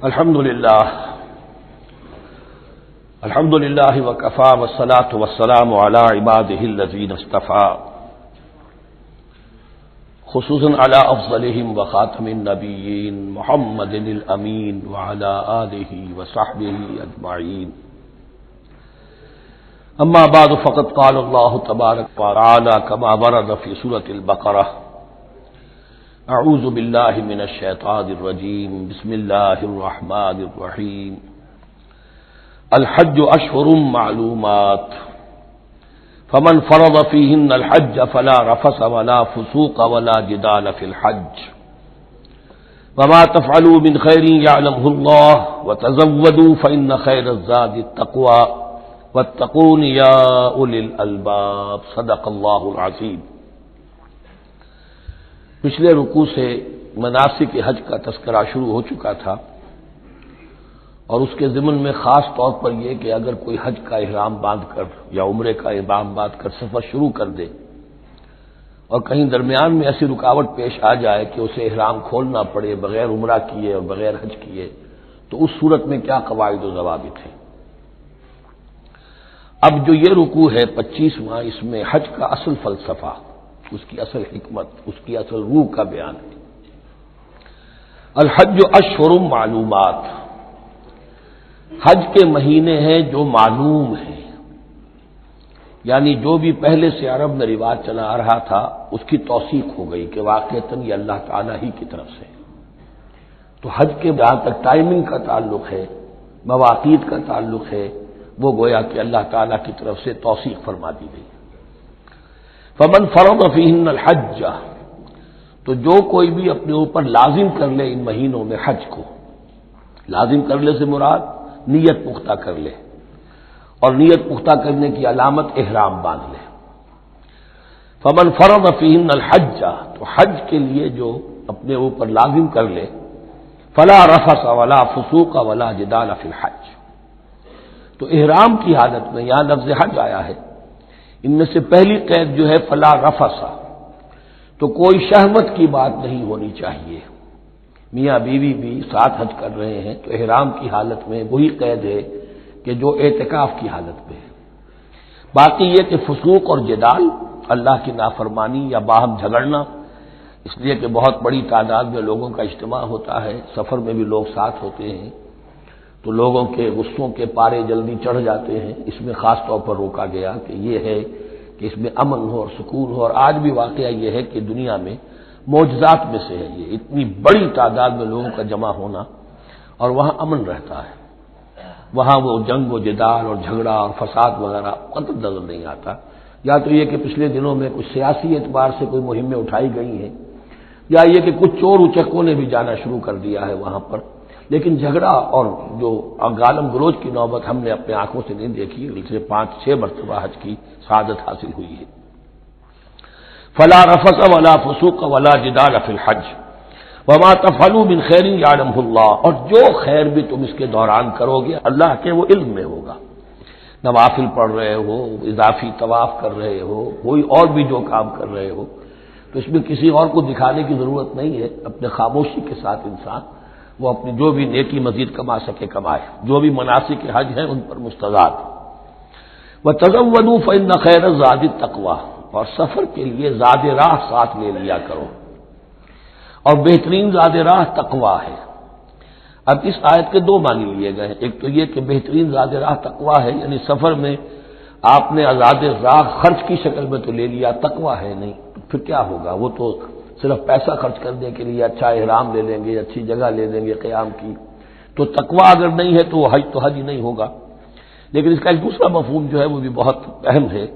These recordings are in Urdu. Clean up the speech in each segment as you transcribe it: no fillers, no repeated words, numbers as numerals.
الحمد للہ وکفى والصلاة والسلام على عباده الذین اصطفى خصوصا على افضلهم وخاتم النبیین محمد الامین وعلى آلہ وصحبہ اجمعین. اما بعد فقد قال اللہ تبارک وتعالی كما ورد في سورة البقرہ: اعوذ باللہ من الشیطان الرجیم بسم اللہ الرحمن الرحیم. الحج اشہر معلومات فمن فرض فیہن الحج فلا رفث ولا فسوق ولا جدال فی الحج وما تفعلوا من خیر یعلمہ اللہ وتزودوا فإن خیر الزاد التقوی واتقون یا اولی الالباب. صدق اللہ العظیم. پچھلے رکوع سے مناسک حج کا تذکرہ شروع ہو چکا تھا، اور اس کے ضمن میں خاص طور پر یہ کہ اگر کوئی حج کا احرام باندھ کر یا عمرے کا احرام باندھ کر سفر شروع کر دے اور کہیں درمیان میں ایسی رکاوٹ پیش آ جائے کہ اسے احرام کھولنا پڑے بغیر عمرہ کیے اور بغیر حج کیے، تو اس صورت میں کیا قواعد و ضوابط ہیں. اب جو یہ رکوع ہے 25واں، اس میں حج کا اصل فلسفہ، اس کی اصل حکمت، اس کی اصل روح کا بیان ہے. الحج اشہر معلومات، حج کے مہینے ہیں جو معلوم ہیں، یعنی جو بھی پہلے سے عرب میں رواج چلا آ رہا تھا اس کی توثیق ہو گئی کہ واقعتاً یہ اللہ تعالیٰ ہی کی طرف سے. تو حج کے جہاں تک ٹائمنگ کا تعلق ہے، مواقیت کا تعلق ہے، وہ گویا کہ اللہ تعالیٰ کی طرف سے توثیق فرما دی گئی. فمن فرض فیہن الحج، تو جو کوئی بھی اپنے اوپر لازم کر لے ان مہینوں میں حج کو، لازم کر لے سے مراد نیت پختہ کر لے، اور نیت پختہ کرنے کی علامت احرام باندھ لے. فمن فرض فیہن الحج، تو حج کے لیے جو اپنے اوپر لازم کر لے، فلا رفث ولا فسوق ولا جدال فی الحج. تو احرام کی حالت میں یہاں لفظ حج آیا ہے، ان میں سے پہلی قید جو ہے فلا رفث، تو کوئی شہوت کی بات نہیں ہونی چاہیے. میاں بیوی بھی ساتھ حج کر رہے ہیں تو احرام کی حالت میں وہی قید ہے کہ جو اعتکاف کی حالت میں ہے. باقی یہ کہ فسوق اور جدال، اللہ کی نافرمانی یا باہم جھگڑنا، اس لیے کہ بہت بڑی تعداد میں لوگوں کا اجتماع ہوتا ہے، سفر میں بھی لوگ ساتھ ہوتے ہیں، تو لوگوں کے غصوں کے پارے جلدی چڑھ جاتے ہیں. اس میں خاص طور پر روکا گیا کہ یہ ہے کہ اس میں امن ہو اور سکون ہو. اور آج بھی واقعہ یہ ہے کہ دنیا میں معجزات میں سے ہے یہ اتنی بڑی تعداد میں لوگوں کا جمع ہونا، اور وہاں امن رہتا ہے، وہاں وہ جنگ و جدال اور جھگڑا اور فساد وغیرہ قطع نظر نہیں آتا. یا تو یہ کہ پچھلے دنوں میں کچھ سیاسی اعتبار سے کوئی مہمیں اٹھائی گئی ہیں، یا یہ کہ کچھ چور اچکوں نے بھی جانا شروع کر دیا ہے وہاں پر، لیکن جھگڑا اور جو گالم گلوچ کی نوبت ہم نے اپنے آنکھوں سے نہیں دیکھی. اسے 5-6 مرتبہ حج کی سعادت حاصل ہوئی ہے. فلا رفث ولا فسوق ولا جدال فی الحج وما تفعلوا من خیر یعلمہ اللہ، اور جو خیر بھی تم اس کے دوران کرو گے اللہ کے وہ علم میں ہوگا. نوافل پڑھ رہے ہو، اضافی طواف کر رہے ہو، کوئی اور بھی جو کام کر رہے ہو، تو اس میں کسی اور کو دکھانے کی ضرورت نہیں ہے. اپنے خاموشی کے ساتھ انسان وہ اپنی جو بھی نیکی مزید کما سکے کمائے. جو بھی مناسک حج ہیں ان پر مستضاد. وَتَزَوَّدُوا فَإِنَّ خَيْرَ الزَّادِ التَّقْوَىٰ، اور سفر کے لیے زاد راہ ساتھ لے لیا کرو، اور بہترین زاد راہ تقویٰ ہے. اب اس آیت کے 2 معنی لیے گئے ہیں. ایک تو یہ کہ بہترین زاد راہ تقویٰ ہے، یعنی سفر میں آپ نے آزاد راہ خرچ کی شکل میں تو لے لیا، تقویٰ ہے نہیں، پھر کیا ہوگا؟ وہ تو صرف پیسہ خرچ کرنے کے لیے اچھا احرام لے لیں گے، اچھی جگہ لے لیں گے قیام کی، تو تقویٰ اگر نہیں ہے تو وہ حج تو حج ہی نہیں ہوگا. لیکن اس کا ایک دوسرا مفہوم جو ہے وہ بھی بہت اہم ہے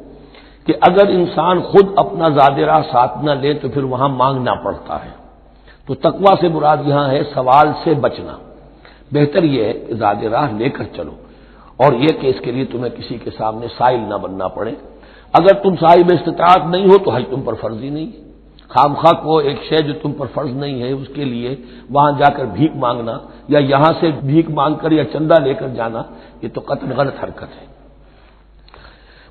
کہ اگر انسان خود اپنا زاد راہ ساتھ نہ لے تو پھر وہاں مانگنا پڑتا ہے. تو تقویٰ سے مراد یہاں ہے سوال سے بچنا. بہتر یہ ہے کہ زاد راہ لے کر چلو، اور یہ کہ اس کے لیے تمہیں کسی کے سامنے سائل نہ بننا پڑے. اگر تم صاحب استطاعت نہیں ہو تو حج تم پر فرض ہی نہیں ہے. خامخواہ کو ایک شے جو تم پر فرض نہیں ہے اس کے لیے وہاں جا کر بھیک مانگنا، یا یہاں سے بھیک مانگ کر یا چندہ لے کر جانا، یہ تو قطعاً غلط حرکت ہے.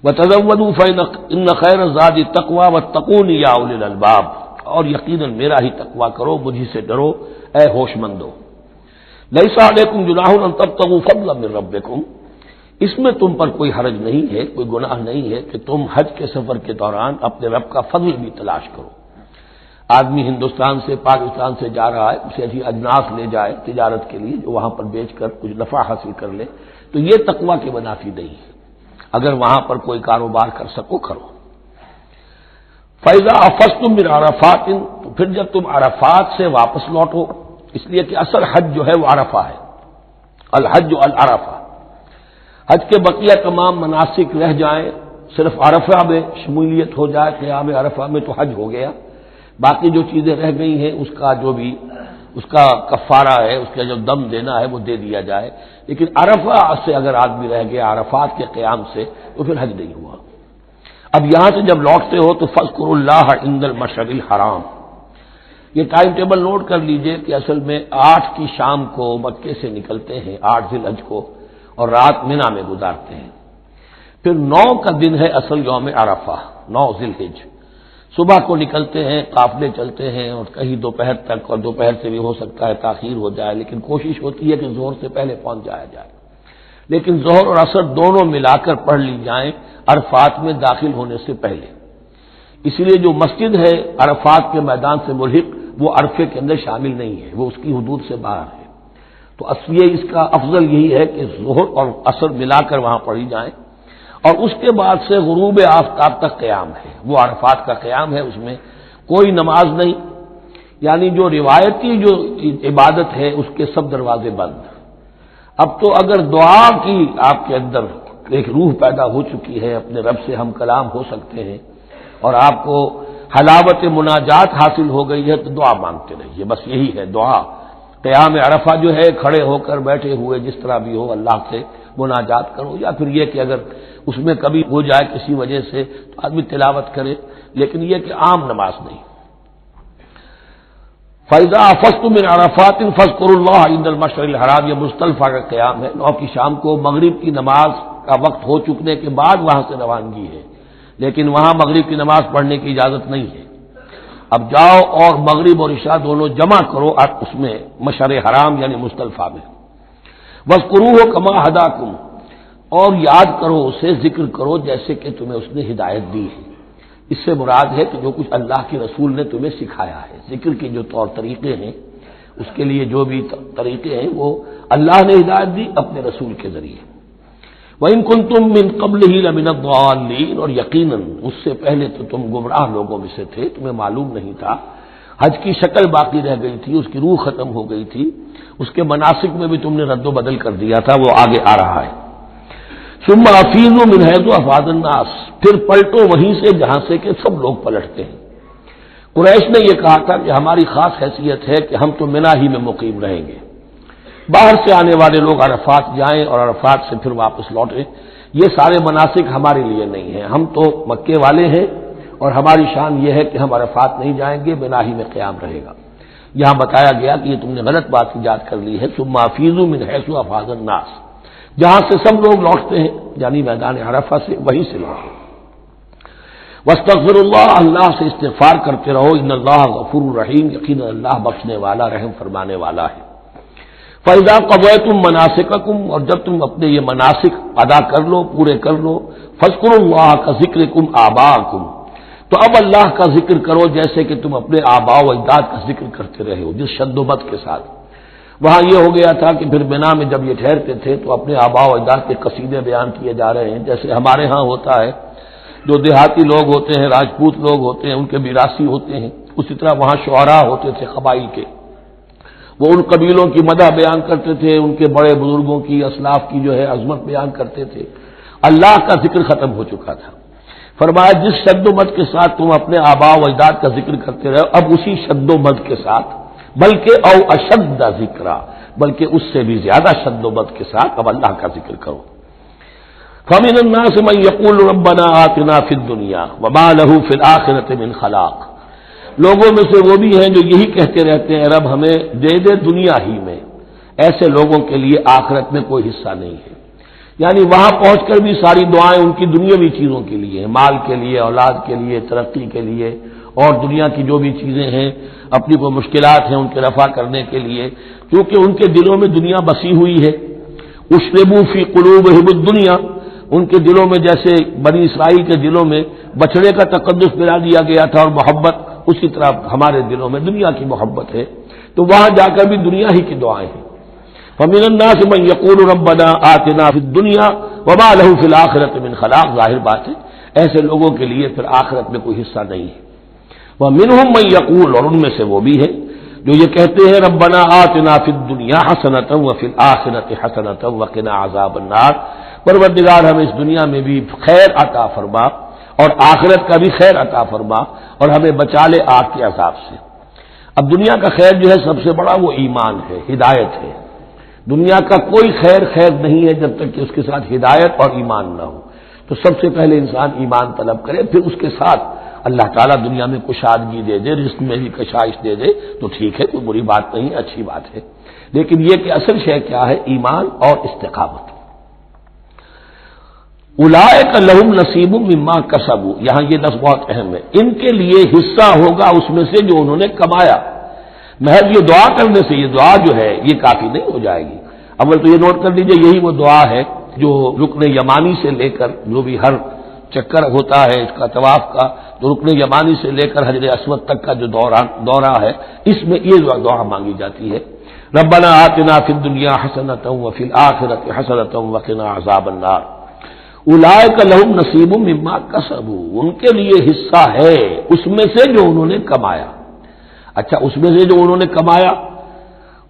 وَتَزَوَّدُوا فَإِنَّ خَيْرَ الزَّادِ التَّقْوَىٰ وَاتَّقُونِ يَا أُولِي الْأَلْبَابِ، اور یقیناً میرا ہی تقویٰ کرو، مجھ ہی سے ڈرو اے ہوش مندو. لیسا علیکم جناح ان تبتغوا فضلا من ربکم، اس میں تم پر کوئی حرج نہیں ہے، کوئی گناہ نہیں ہے کہ تم حج کے سفر کے دوران اپنے رب کا فضل بھی تلاش کرو۔ آدمی ہندوستان سے پاکستان سے جا رہا ہے، اسے ایسی اجناس لے جائے تجارت کے لیے جو وہاں پر بیچ کر کچھ نفع حاصل کر لے، تو یہ تقویٰ کے منافی نہیں ہے۔ اگر وہاں پر کوئی کاروبار کر سکو کرو۔ فَإِذَا أَفَضْتُم مِّنْ عَرَفَاتٍ، تو پھر جب تم عرفات سے واپس لوٹو، اس لیے کہ اصل حج جو ہے وہ عرفہ ہے، الحج العرفہ۔ حج کے بقیہ تمام مناسک رہ جائیں، صرف عرفہ میں شمولیت ہو جائے، قیام عرفہ میں تو حج ہو گیا، باقی جو چیزیں رہ گئی ہیں اس کا جو بھی اس کا کفارہ ہے، اس کا جو دم دینا ہے وہ دے دیا جائے، لیکن عرفہ سے اگر آدمی رہ گیا عرفات کے قیام سے تو پھر حج نہیں ہوا۔ اب یہاں سے جب لوٹتے ہو تو فاذکروا اللہ عند المشعر الحرام، یہ ٹائم ٹیبل نوٹ کر لیجئے کہ اصل میں 8 کی شام کو مکے سے نکلتے ہیں 8 ذی الحج کو، اور رات مینا میں گزارتے ہیں۔ پھر 9 کا دن ہے اصل یوم عرفہ، 9 ذی الحج، صبح کو نکلتے ہیں، قافلے چلتے ہیں اور کہیں دوپہر تک، اور دوپہر سے بھی ہو سکتا ہے تاخیر ہو جائے، لیکن کوشش ہوتی ہے کہ ظہر سے پہلے پہنچ جایا جائے، لیکن ظہر اور عصر دونوں ملا کر پڑھ لی جائیں عرفات میں داخل ہونے سے پہلے۔ اسی لیے جو مسجد ہے عرفات کے میدان سے ملحق وہ عرفے کے اندر شامل نہیں ہے، وہ اس کی حدود سے باہر ہے، تو اصل اس کا افضل یہی ہے کہ ظہر اور عصر ملا کر وہاں پڑھی جائیں، اور اس کے بعد سے غروب آفتاب تک قیام ہے، وہ عرفات کا قیام ہے، اس میں کوئی نماز نہیں، یعنی جو روایتی جو عبادت ہے اس کے سب دروازے بند۔ اب تو اگر دعا کی آپ کے اندر ایک روح پیدا ہو چکی ہے، اپنے رب سے ہم کلام ہو سکتے ہیں، اور آپ کو حلاوت مناجات حاصل ہو گئی ہے، تو دعا مانگتے رہیے، بس یہی ہے دعا۔ قیام عرفہ جو ہے کھڑے ہو کر بیٹھے ہوئے جس طرح بھی ہو اللہ سے مناجات کرو، یا پھر یہ کہ اگر اس میں کبھی ہو جائے کسی وجہ سے تو آدمی تلاوت کرے، لیکن یہ کہ عام نماز نہیں۔ فَإِذَا أَفَضْتُم مِّنْ عَرَفَاتٍ فاذكروا اللَّهَ عند المشعر الحرام، یہ مزدلفہ کا قیام ہے، 9 کی شام کو مغرب کی نماز کا وقت ہو چکنے کے بعد وہاں سے روانگی ہے، لیکن وہاں مغرب کی نماز پڑھنے کی اجازت نہیں ہے۔ اب جاؤ اور مغرب اور عشاء دونوں جمع کرو اس میں مشعر حرام یعنی مزدلفہ میں۔ وَاذْكُرُوهُ كَمَا هَدَاكُمْ، اور یاد کرو اسے، ذکر کرو جیسے کہ تمہیں اس نے ہدایت دی ہے۔ اس سے مراد ہے کہ جو کچھ اللہ کے رسول نے تمہیں سکھایا ہے، ذکر کے جو طور طریقے ہیں، اس کے لیے جو بھی طریقے ہیں وہ اللہ نے ہدایت دی اپنے رسول کے ذریعے۔ وَإِن كُنتُم مِّن قَبْلِهِ لَمِنَ الضَّالِّينَ، اور یقیناً اس سے پہلے تو تم گمراہ لوگوں میں سے تھے، تمہیں معلوم نہیں تھا، حج کی شکل باقی رہ گئی تھی، اس کی روح ختم ہو گئی تھی، اس کے مناسک میں بھی تم نے رد و بدل کر دیا تھا، وہ آگے آ رہا ہے۔ ثم افیضوا من حیث افاض الناس، پھر پلٹو وہیں سے جہاں سے کہ سب لوگ پلٹتے ہیں۔ قریش نے یہ کہا تھا کہ ہماری خاص حیثیت ہے کہ ہم تو منا ہی میں مقیم رہیں گے، باہر سے آنے والے لوگ عرفات جائیں اور عرفات سے پھر واپس لوٹیں، یہ سارے مناسک ہمارے لیے نہیں ہیں، ہم تو مکے والے ہیں اور ہماری شان یہ ہے کہ ہم عرفات نہیں جائیں گے، منا ہی میں قیام رہے گا۔ یہاں بتایا گیا کہ یہ تم نے غلط بات ایجاد کر لی ہے، ثم افیضوا من حیث افاض الناس، جہاں سے سب لوگ لوٹتے ہیں یعنی میدان عرفہ سے، وہیں سے لوٹیں۔ واستغفر اللہ، اللہ سے استغفار کرتے رہو، ان اللہ غفور رحیم، یقینا اللہ بخشنے والا رحم فرمانے والا ہے۔ فَإِذَا قَضَيْتُم مَّنَاسِكَكُمْ، اور جب تم اپنے یہ مناسک ادا کر لو، پورے کر لو، فاذكروا اللہ كذکرکم آباءکم، تو اب اللہ کا ذکر کرو جیسے کہ تم اپنے آباء و اجداد کا ذکر کرتے رہے ہو، جس شد و بد کے ساتھ۔ وہاں یہ ہو گیا تھا کہ پھر بنا میں جب یہ ٹھہرتے تھے تو اپنے آباء و اجداد کے قصیدے بیان کیے جا رہے ہیں، جیسے ہمارے ہاں ہوتا ہے، جو دیہاتی لوگ ہوتے ہیں، راجپوت لوگ ہوتے ہیں، ان کے میراثی ہوتے ہیں، اسی طرح وہاں شعراء ہوتے تھے قبائل کے، وہ ان قبیلوں کی مدح بیان کرتے تھے، ان کے بڑے بزرگوں کی، اسلاف کی جو ہے عظمت بیان کرتے تھے۔ اللہ کا ذکر ختم ہو چکا تھا، فرمایا جس شد و مد کے ساتھ تم اپنے آباء و اجداد کا ذکر کرتے رہے، اب اسی شد و مد کے ساتھ، بلکہ او اشد ذکرہ، بلکہ اس سے بھی زیادہ شد و مد کے ساتھ اب اللہ کا ذکر کرو۔ فَمِنَ النَّاسِ مَن يَقُولُ رَبَّنَا آتِنَا فِي الدُّنْيَا وَمَا لَهُ فِي الْآخِرَةِ مِنْ خَلَاقٍ، لوگوں میں سے وہ بھی ہیں جو یہی کہتے رہتے ہیں رب ہمیں دے دے دنیا ہی میں، ایسے لوگوں کے لیے آخرت میں کوئی حصہ نہیں ہے، یعنی وہاں پہنچ کر بھی ساری دعائیں ان کی دنیاوی چیزوں کے لیے ہیں، مال کے لیے، اولاد کے لیے، ترقی کے لیے، اور دنیا کی جو بھی چیزیں ہیں، اپنی کوئی مشکلات ہیں ان کے رفع کرنے کے لیے، کیونکہ ان کے دلوں میں دنیا بسی ہوئی ہے۔ اشربوا فی قلوبہم الدنیا، ان کے دلوں میں جیسے بنی اسرائیل کے دلوں میں بچڑے کا تقدس ملا دیا گیا تھا اور محبت، اسی طرح ہمارے دلوں میں دنیا کی محبت ہے، تو وہاں جا کر بھی دنیا ہی کی دعائیں ہیں۔ فَمِنَ النَّاسِ مَن يَقُولُ رَبَّنَا آتِنَا فِي الدُّنْيَا وَمَا لَهُ فِي الْآخِرَةِ مِنْ خَلَاقٍ، ظاہر بات ہے ایسے لوگوں کے لیے پھر آخرت میں کوئی حصہ نہیں ہے۔ وَمِنْهُم مَن يَقُولُ، اور ان میں سے وہ بھی ہے جو یہ کہتے ہیں ربنا آتنا فی الدنیا حسنۃ وفی الآخرۃ حسنۃ وقنا عذاب النار، پروردگار ہمیں اس دنیا میں بھی خیر عطا فرما اور آخرت کا بھی خیر عطا فرما اور ہمیں بچا لے آگ کے عذاب سے۔ اب دنیا کا خیر جو ہے سب سے بڑا وہ ایمان ہے، ہدایت ہے۔ دنیا کا کوئی خیر نہیں ہے جب تک کہ اس کے ساتھ ہدایت اور ایمان نہ ہو، تو سب سے پہلے انسان ایمان طلب کرے، پھر اس کے ساتھ اللہ تعالیٰ دنیا میں کشادگی دے دے، رزق میں بھی کشائش دے دے تو ٹھیک ہے، کوئی بری بات نہیں، اچھی بات ہے، لیکن یہ کہ اصل شے کیا ہے؟ ایمان اور استقامت۔ اولئک لہم نصیب مما کسبوا، یہاں یہ لفظ بہت اہم ہے، ان کے لیے حصہ ہوگا اس میں سے جو انہوں نے کمایا۔ محض یہ دعا کرنے سے یہ دعا جو ہے یہ کافی نہیں ہو جائے گی۔ اول تو یہ نوٹ کر لیجئے یہی وہ دعا ہے جو رکن یمانی سے لے کر جو بھی ہر چکر ہوتا ہے اس کا طواف کا، تو رکن یمانی سے لے کر حجر اسود تک کا جو دورہ ہے، اس میں یہ دعا مانگی جاتی ہے، ربنا آتنا فی الدنیا حسنۃ وفی الآخرۃ حسنۃ وقنا عذاب النار۔ اولئک لہم نصیب مما کسبوا، ان کے لیے حصہ ہے اس میں سے جو انہوں نے کمایا۔ اچھا، اس میں سے جو انہوں نے کمایا،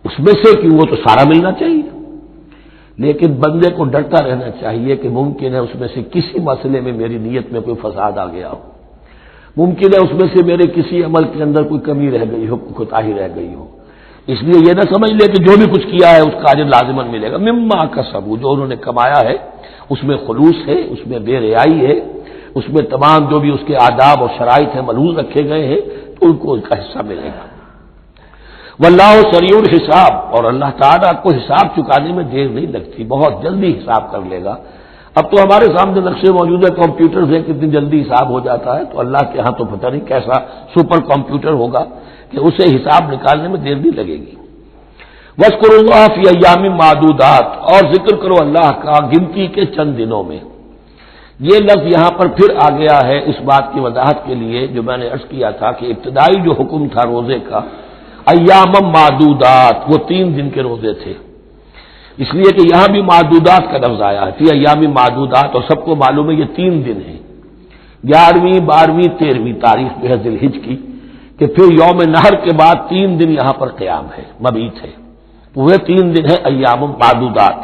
اس میں سے کہ وہ تو سارا ملنا چاہیے، لیکن بندے کو ڈرتا رہنا چاہیے کہ ممکن ہے اس میں سے کسی مسئلے میں میری نیت میں کوئی فساد آ گیا ہو، ممکن ہے اس میں سے میرے کسی عمل کے اندر کوئی کمی رہ گئی ہو، کوتاہی رہ گئی ہو، اس لیے یہ نہ سمجھ لے کہ جو بھی کچھ کیا ہے اس کا اجر لازماً ملے گا۔ مما کسبوا، جو انہوں نے کمایا ہے اس میں خلوص ہے، اس میں بے رعائی ہے، اس میں تمام جو بھی اس کے آداب اور شرائط ہیں ملحوظ رکھے گئے ہیں، تو ان کو اس کا حصہ ملے گا۔ واللہ سریع الحساب، اور اللہ تعالیٰ کو حساب چکانے میں دیر نہیں لگتی، بہت جلدی حساب کر لے گا۔ اب تو ہمارے سامنے نقشے موجود ہے، کمپیوٹرز ہیں، کتنی جلدی حساب ہو جاتا ہے، تو اللہ کے ہاں تو پتہ نہیں کیسا سپر کمپیوٹر ہوگا کہ اسے حساب نکالنے میں دیر نہیں لگے گی۔ وَاذْكُرُوا اللَّهَ فِي أَيَّامٍ مَّعْدُودَاتٍ، اور ذکر کرو اللہ کا گنتی کے چند دنوں میں۔ یہ لفظ یہاں پر پھر آ گیا ہے اس بات کی وضاحت کے لیے جو میں نے عرض کیا تھا کہ ابتدائی جو حکم تھا روزے کا، ایام معدودات، وہ 3 دن کے روزے تھے، اس لیے کہ یہاں بھی معدودات کا لفظ آیا ہے، فی ایام معدودات، اور سب کو معلوم ہے یہ 3 دن ہیں، 11ویں 12ویں 13ویں تاریخ جو ہے ذی الحجہ کی، کہ پھر یوم نحر کے بعد 3 دن یہاں پر قیام ہے، مبیت ہے، وہ 3 دن ہے ایام معدودات۔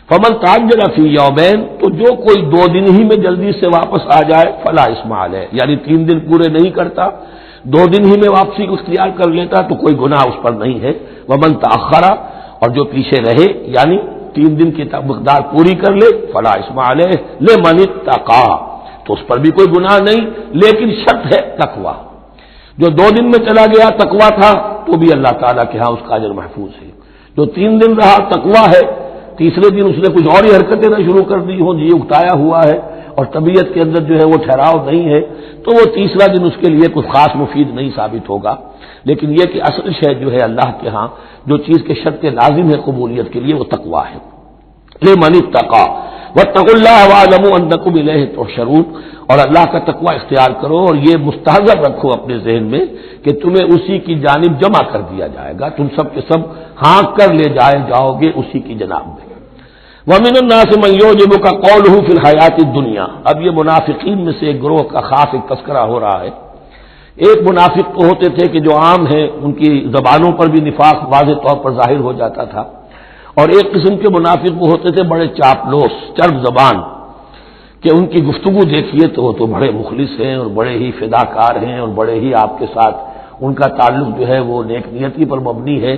فمن تعجل فی یومین، تو جو کوئی 2 دن ہی میں جلدی سے واپس آ جائے فلا اثم علیہ، یعنی 3 دن پورے نہیں کرتا، 2 دن ہی میں واپسی کو اختیار کر لیتا تو کوئی گناہ اس پر نہیں ہے۔ ومن تأخر، اور جو پیچھے رہے یعنی 3 دن کی مقدار پوری کر لے فلا اثم علیہ لمن اتقی، تو اس پر بھی کوئی گناہ نہیں، لیکن شرط ہے تقوی۔ جو 2 دن میں چلا گیا تقوی تھا تو بھی اللہ تعالیٰ کے ہاں اس کا اجر محفوظ ہے، جو 3 دن رہا تقوی ہے، تیسرے دن اس نے کچھ اور ہی حرکتیں نہ شروع کر دی ہوں، جی اکتایا ہوا ہے اور طبیعت کے اندر جو ہے وہ ٹھہراؤ نہیں ہے، تو وہ تیسرا دن اس کے لیے کچھ خاص مفید نہیں ثابت ہوگا، لیکن یہ کہ اصل شے جو ہے اللہ کے ہاں جو چیز کے شرط لازم ہے قبولیت کے لیے وہ تقوی ہے۔ لمن اتقی واتقوا اللہ واعلموا انکم الیہ تحشرون، اور اللہ کا تقوی اختیار کرو اور یہ مستحضر رکھو اپنے ذہن میں کہ تمہیں اسی کی جانب جمع کر دیا جائے گا، تم سب کے سب ہانک کر لے جاؤ گے اسی کی جناب میں۔ وَمِنَ النَّاسِ مَن يُعْجِبُكَ قَوْلُهُ فِي الْحَيَاةِ الدُّنْيَا، اب یہ منافقین میں سے ایک گروہ کا خاص ایک تذکرہ ہو رہا ہے۔ ایک منافق تو ہوتے تھے کہ جو عام ہیں ان کی زبانوں پر بھی نفاق واضح طور پر ظاہر ہو جاتا تھا، اور ایک قسم کے منافق وہ ہوتے تھے بڑے چاپلوس چرب زبان، کہ ان کی گفتگو دیکھیے تو وہ تو بڑے مخلص ہیں اور بڑے ہی فداکار ہیں اور بڑے ہی آپ کے ساتھ ان کا تعلق جو ہے وہ نیک نیتی پر مبنی ہے،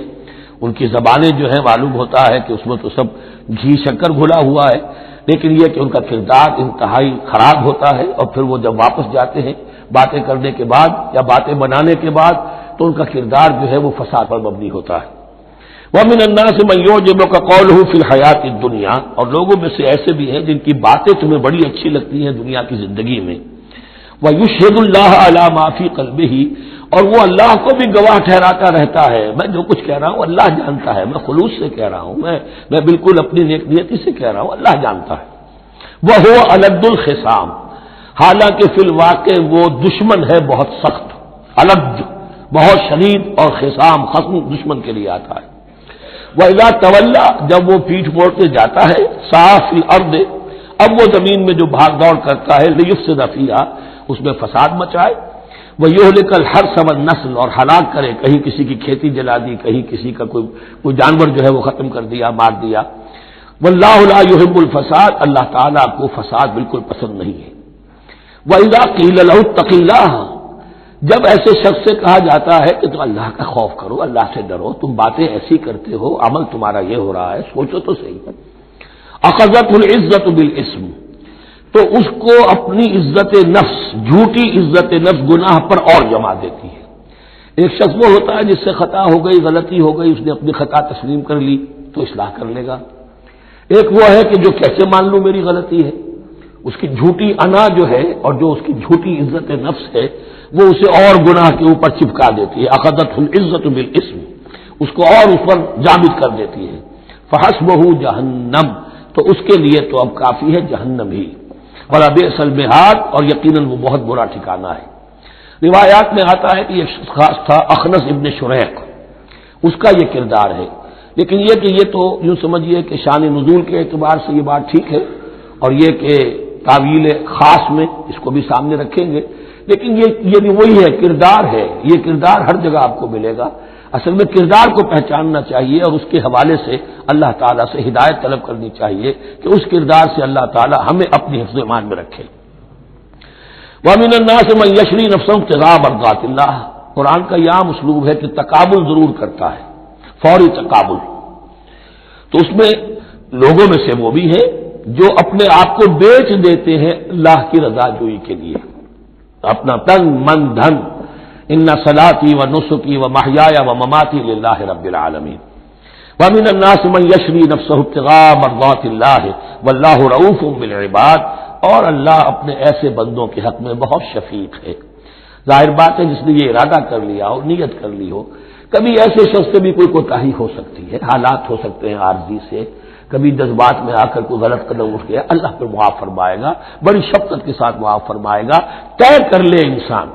ان کی زبانیں جو ہیں معلوم ہوتا ہے کہ اس میں تو سب گھی شکر گھلا ہوا ہے، لیکن یہ کہ ان کا کردار انتہائی خراب ہوتا ہے، اور پھر وہ جب واپس جاتے ہیں باتیں کرنے کے بعد یا باتیں بنانے کے بعد تو ان کا کردار جو ہے وہ فساد پر مبنی ہوتا ہے۔ وَمِنَ النَّاسِ مَن يُعْجِبُكَ قَوْلُهُ فِي الْحَيَاةِ الدُّنْيَا، اور لوگوں میں سے ایسے بھی ہیں جن کی باتیں تمہیں بڑی اچھی لگتی ہیں دنیا کی زندگی میں، وَيُشْهِدُ اللَّهَ عَلَى مَا فِي قَلْبِهِ، اور وہ اللہ کو بھی گواہ ٹھہراتا رہتا ہے، میں جو کچھ کہہ رہا ہوں اللہ جانتا ہے، میں خلوص سے کہہ رہا ہوں، میں بالکل اپنی نیک نیتی سے کہہ رہا ہوں، اللہ جانتا ہے۔ وَهُوَ أَلَدُّ الْخِصَامِ، حالانکہ فی الواقع وہ دشمن ہے بہت سخت، الد بہت شدید، اور خصام خصم دشمن کے لیے آتا ہے۔ وَإِذَا تَوَلَّى، جب وہ پیٹھ موڑ کے جاتا ہے، سعى فِي الْأَرْضِ، اب وہ زمین میں جو بھاگ دوڑ کرتا ہے، لِيُفْسِدَ فِيهَا، اس میں فساد مچائے، وَيُهْلِكَ الْحَرْثَ وَالنَّسْلَ، اور ہلاک کرے، کہیں کسی کی کھیتی جلا دی، کہیں کسی کا کوئی جانور جو ہے وہ ختم کر دیا، مار دیا۔ وَاللَّهُ لَا يُحِبُّ الْفَسَادَ، اللہ تعالیٰ کو فساد بالکل پسند نہیں ہے۔ وَإِذَا قِيلَ لَهُ اتَّقِ اللَّهَ، جب ایسے شخص سے کہا جاتا ہے کہ تم اللہ کا خوف کرو، اللہ سے ڈرو، تم باتیں ایسی کرتے ہو، عمل تمہارا یہ ہو رہا ہے، سوچو تو صحیح ہے۔ اخذته العزت بالاسم، تو اس کو اپنی عزت نفس، جھوٹی عزت نفس گناہ پر اور جما دیتی ہے۔ ایک شخص وہ ہوتا ہے جس سے خطا ہو گئی، غلطی ہو گئی، اس نے اپنی خطا تسلیم کر لی تو اصلاح کر لے گا۔ ایک وہ ہے کہ جو کیسے مان لوں میری غلطی ہے، اس کی جھوٹی انا جو ہے اور جو اس کی جھوٹی عزت نفس ہے وہ اسے اور گناہ کے اوپر چپکا دیتی ہے۔ اخذته العزت بالاسم، اس کو اور اس پر جامد کر دیتی ہے۔ فحسبه جہنم، تو اس کے لیے تو اب کافی ہے جہنم ہی، وَلَبِئْسَ الْمِہَادُ، اور یقیناً وہ بہت برا ٹھکانہ ہے۔ روایات میں آتا ہے کہ یہ شخص خاص تھا اخنس ابن شریق، اس کا یہ کردار ہے، لیکن یہ تو یوں سمجھیے کہ شان نزول کے اعتبار سے یہ بات ٹھیک ہے، اور یہ کہ تعویل خاص میں اس کو بھی سامنے رکھیں گے، لیکن یہ بھی وہی ہے، کردار ہے، یہ کردار ہر جگہ آپ کو ملے گا۔ اصل میں کردار کو پہچاننا چاہیے اور اس کے حوالے سے اللہ تعالیٰ سے ہدایت طلب کرنی چاہیے کہ اس کردار سے اللہ تعالیٰ ہمیں اپنی حفظ ایمان میں رکھے۔ وَمِنَ النَّاسِ مَن يَشْرِي نَفْسَهُ ابْتِغَاءَ مَرْضَاتِ اللَّهِ، قرآن کا یہ عام اسلوب ہے کہ تقابل ضرور کرتا ہے، فوری تقابل، تو اس میں لوگوں میں سے وہ بھی ہیں جو اپنے آپ کو بیچ دیتے ہیں اللہ کی رضا جوئی کے لیے، اپنا تن من دھن، ان صلاتی و نسکی و محیای و مماتی للہ رب العالمین۔ ومن الناس من یشری نفسہ ابتغاء مرضات اللہ واللہ رؤوف بالعباد، اور اللہ اپنے ایسے بندوں کے حق میں بہت شفیق ہے۔ ظاہر بات ہے جس نے یہ ارادہ کر لیا ہو، نیت کر لی ہو، کبھی ایسے شخص سے بھی کوئی کوتاہی ہو سکتی ہے، حالات ہو سکتے ہیں عارضی سے، کبھی جذبات میں آ کر کوئی غلط قدم اٹھ گیا، اللہ پھر معاف فرمائے گا، بڑی شفقت کے ساتھ معاف فرمائے گا۔ طے کر لے انسان،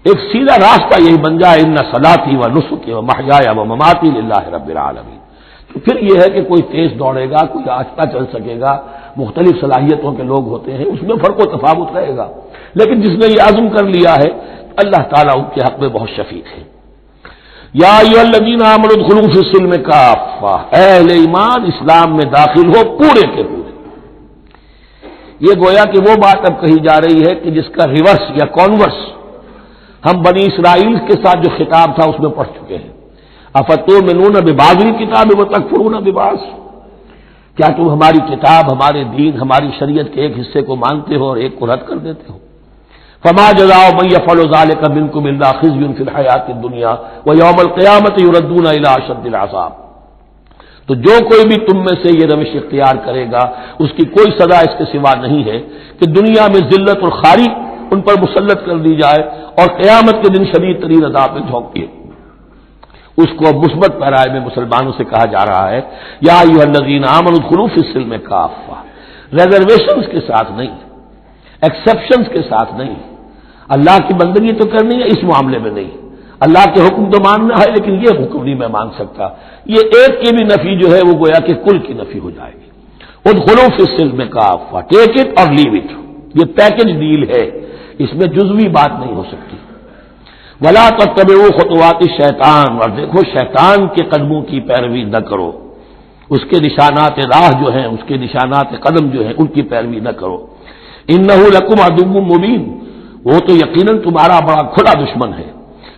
ایک سیدھا راستہ یہی بن جائے، ان صلاتی و نسکی و محیای و مماتی للہ رب العالمین، تو پھر یہ ہے کہ کوئی تیز دوڑے گا، کوئی آہستہ چل سکے گا، مختلف صلاحیتوں کے لوگ ہوتے ہیں، اس میں فرق و تفاوت رہے گا، لیکن جس نے یہ عزم کر لیا ہے اللہ تعالیٰ ان کے حق میں بہت شفیق ہے۔ یا ایھا الذین آمنوا ادخلوا فی السلم کافہ، اے اہل ایمان اسلام میں داخل ہو پورے کے پورے۔ یہ گویا کہ وہ بات اب کہی جا رہی ہے کہ جس کا ریورس یا کانورس ہم بنی اسرائیل کے ساتھ جو خطاب تھا اس میں پڑھ چکے ہیں۔ افتؤمنون ببعض الکتاب وتکفرون ببعض، کیا تم ہماری کتاب، ہمارے دین، ہماری شریعت کے ایک حصے کو مانتے ہو اور ایک کو رد کر دیتے ہو؟ فما جزاء من يفعل ذلك منكم الا خزي في الحياة الدنيا ويوم القيامة يردون الى اشد العذاب، تو جو کوئی بھی تم میں سے یہ روش اختیار کرے گا اس کی کوئی سزا اس کے سوا نہیں ہے کہ دنیا میں ذلت اور خواری ان پر مسلط کر دی جائے اور قیامت کے دن شدید ترین عذاب میں جھونکیے۔ اس کو اب مثبت پیرائے میں مسلمانوں سے کہا جا رہا ہے، یا ایھا الذین آمنوا ادخلوا فی السلم کافہ، ریزرویشنز کے ساتھ نہیں، ایکسیپشنز کے ساتھ نہیں، اللہ کی بندگی تو کرنی ہے، اس معاملے میں نہیں، اللہ کے حکم تو ماننا ہے لیکن یہ حکم نہیں میں مان سکتا، یہ ایک کی بھی نفی جو ہے وہ گویا کہ کل کی نفی ہو جائے گی۔ ادخلوا فی السلم کافہ، ٹیک اٹ اور لیو اٹ، یہ پیکج ڈیل ہے، اس میں جزوی بات نہیں ہو سکتی۔ ولا تتبعوا خطوات الشیطان، اور دیکھو شیطان کے قدموں کی پیروی نہ کرو، اس کے نشانات راہ جو ہیں، اس کے نشانات قدم جو ہیں ان کی پیروی نہ کرو۔ انہ لکم عدو مبین، وہ تو یقیناً تمہارا بڑا کھلا دشمن ہے۔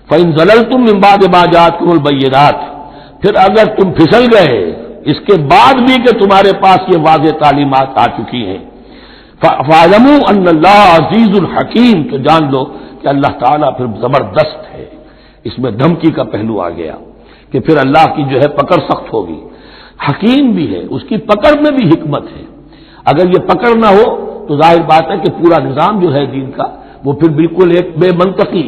فإن زللتم من بعد ما جاءتكم البینات، پھر اگر تم پھسل گئے اس کے بعد بھی کہ تمہارے پاس یہ واضح تعلیمات آ چکی ہیں، فاعلموا ان اللہ عزیز الحکیم، تو جان لو کہ اللہ تعالیٰ پھر زبردست ہے۔ اس میں دھمکی کا پہلو آ گیا کہ پھر اللہ کی جو ہے پکڑ سخت ہوگی، حکیم بھی ہے، اس کی پکڑ میں بھی حکمت ہے۔ اگر یہ پکڑ نہ ہو تو ظاہر بات ہے کہ پورا نظام جو ہے دین کا وہ پھر بالکل ایک بے منطقی،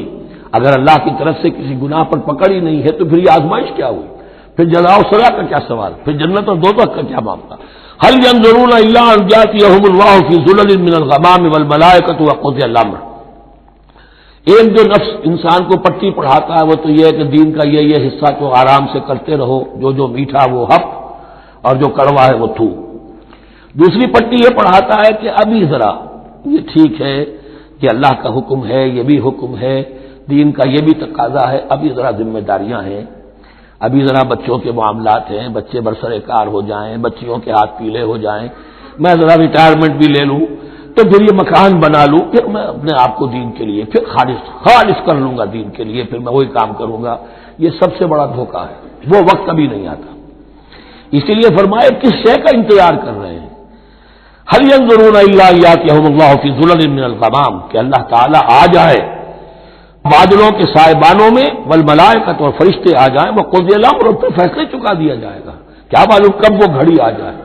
اگر اللہ کی طرف سے کسی گناہ پر پکڑ ہی نہیں ہے تو پھر یہ آزمائش کیا ہوئی؟ پھر جزا و سزا کا کیا سوال؟ پھر جنت اور دوزخ کا کیا معاملہ؟ هل ينظرون الا ان ياتيهم الله في ظلل من الغمام والملائكة وقضي الامر۔ ایک جو نفس انسان کو پٹی پڑھاتا ہے وہ تو یہ ہے کہ دین کا یہ حصہ تو آرام سے کرتے رہو، جو میٹھا وہ حق اور جو کڑوا ہے وہ تھو۔ دوسری پٹی یہ پڑھاتا ہے کہ ابھی ذرا یہ ٹھیک ہے کہ اللہ کا حکم ہے، یہ بھی حکم ہے، دین کا یہ بھی تقاضا ہے، ابھی ذرا ذمہ داریاں ہیں، ابھی ذرا بچوں کے معاملات ہیں، بچے برسر کار ہو جائیں، بچیوں کے ہاتھ پیلے ہو جائیں، میں ذرا ریٹائرمنٹ بھی لے لوں تو پھر یہ مکان بنا لوں، پھر میں اپنے آپ کو دین کے لیے پھر خالص کر لوں گا، دین کے لیے پھر میں وہی کام کروں گا۔ یہ سب سے بڑا دھوکہ ہے، وہ وقت کبھی نہیں آتا۔ اسی لیے فرمائے کس شے کا انتظار کر رہے ہیں؟ هل ينظرون الا ان ياتيهم الله في ظلل من الغمام، کہ اللہ تعالیٰ آ جائے بادلوں کے سائبانوں میں، والملائکۃ اور فرشتے آ جائیں، وقضی الامر اور پھر فیصلے چکا دیا جائے گا۔ کیا معلوم کب وہ گھڑی آ جائے،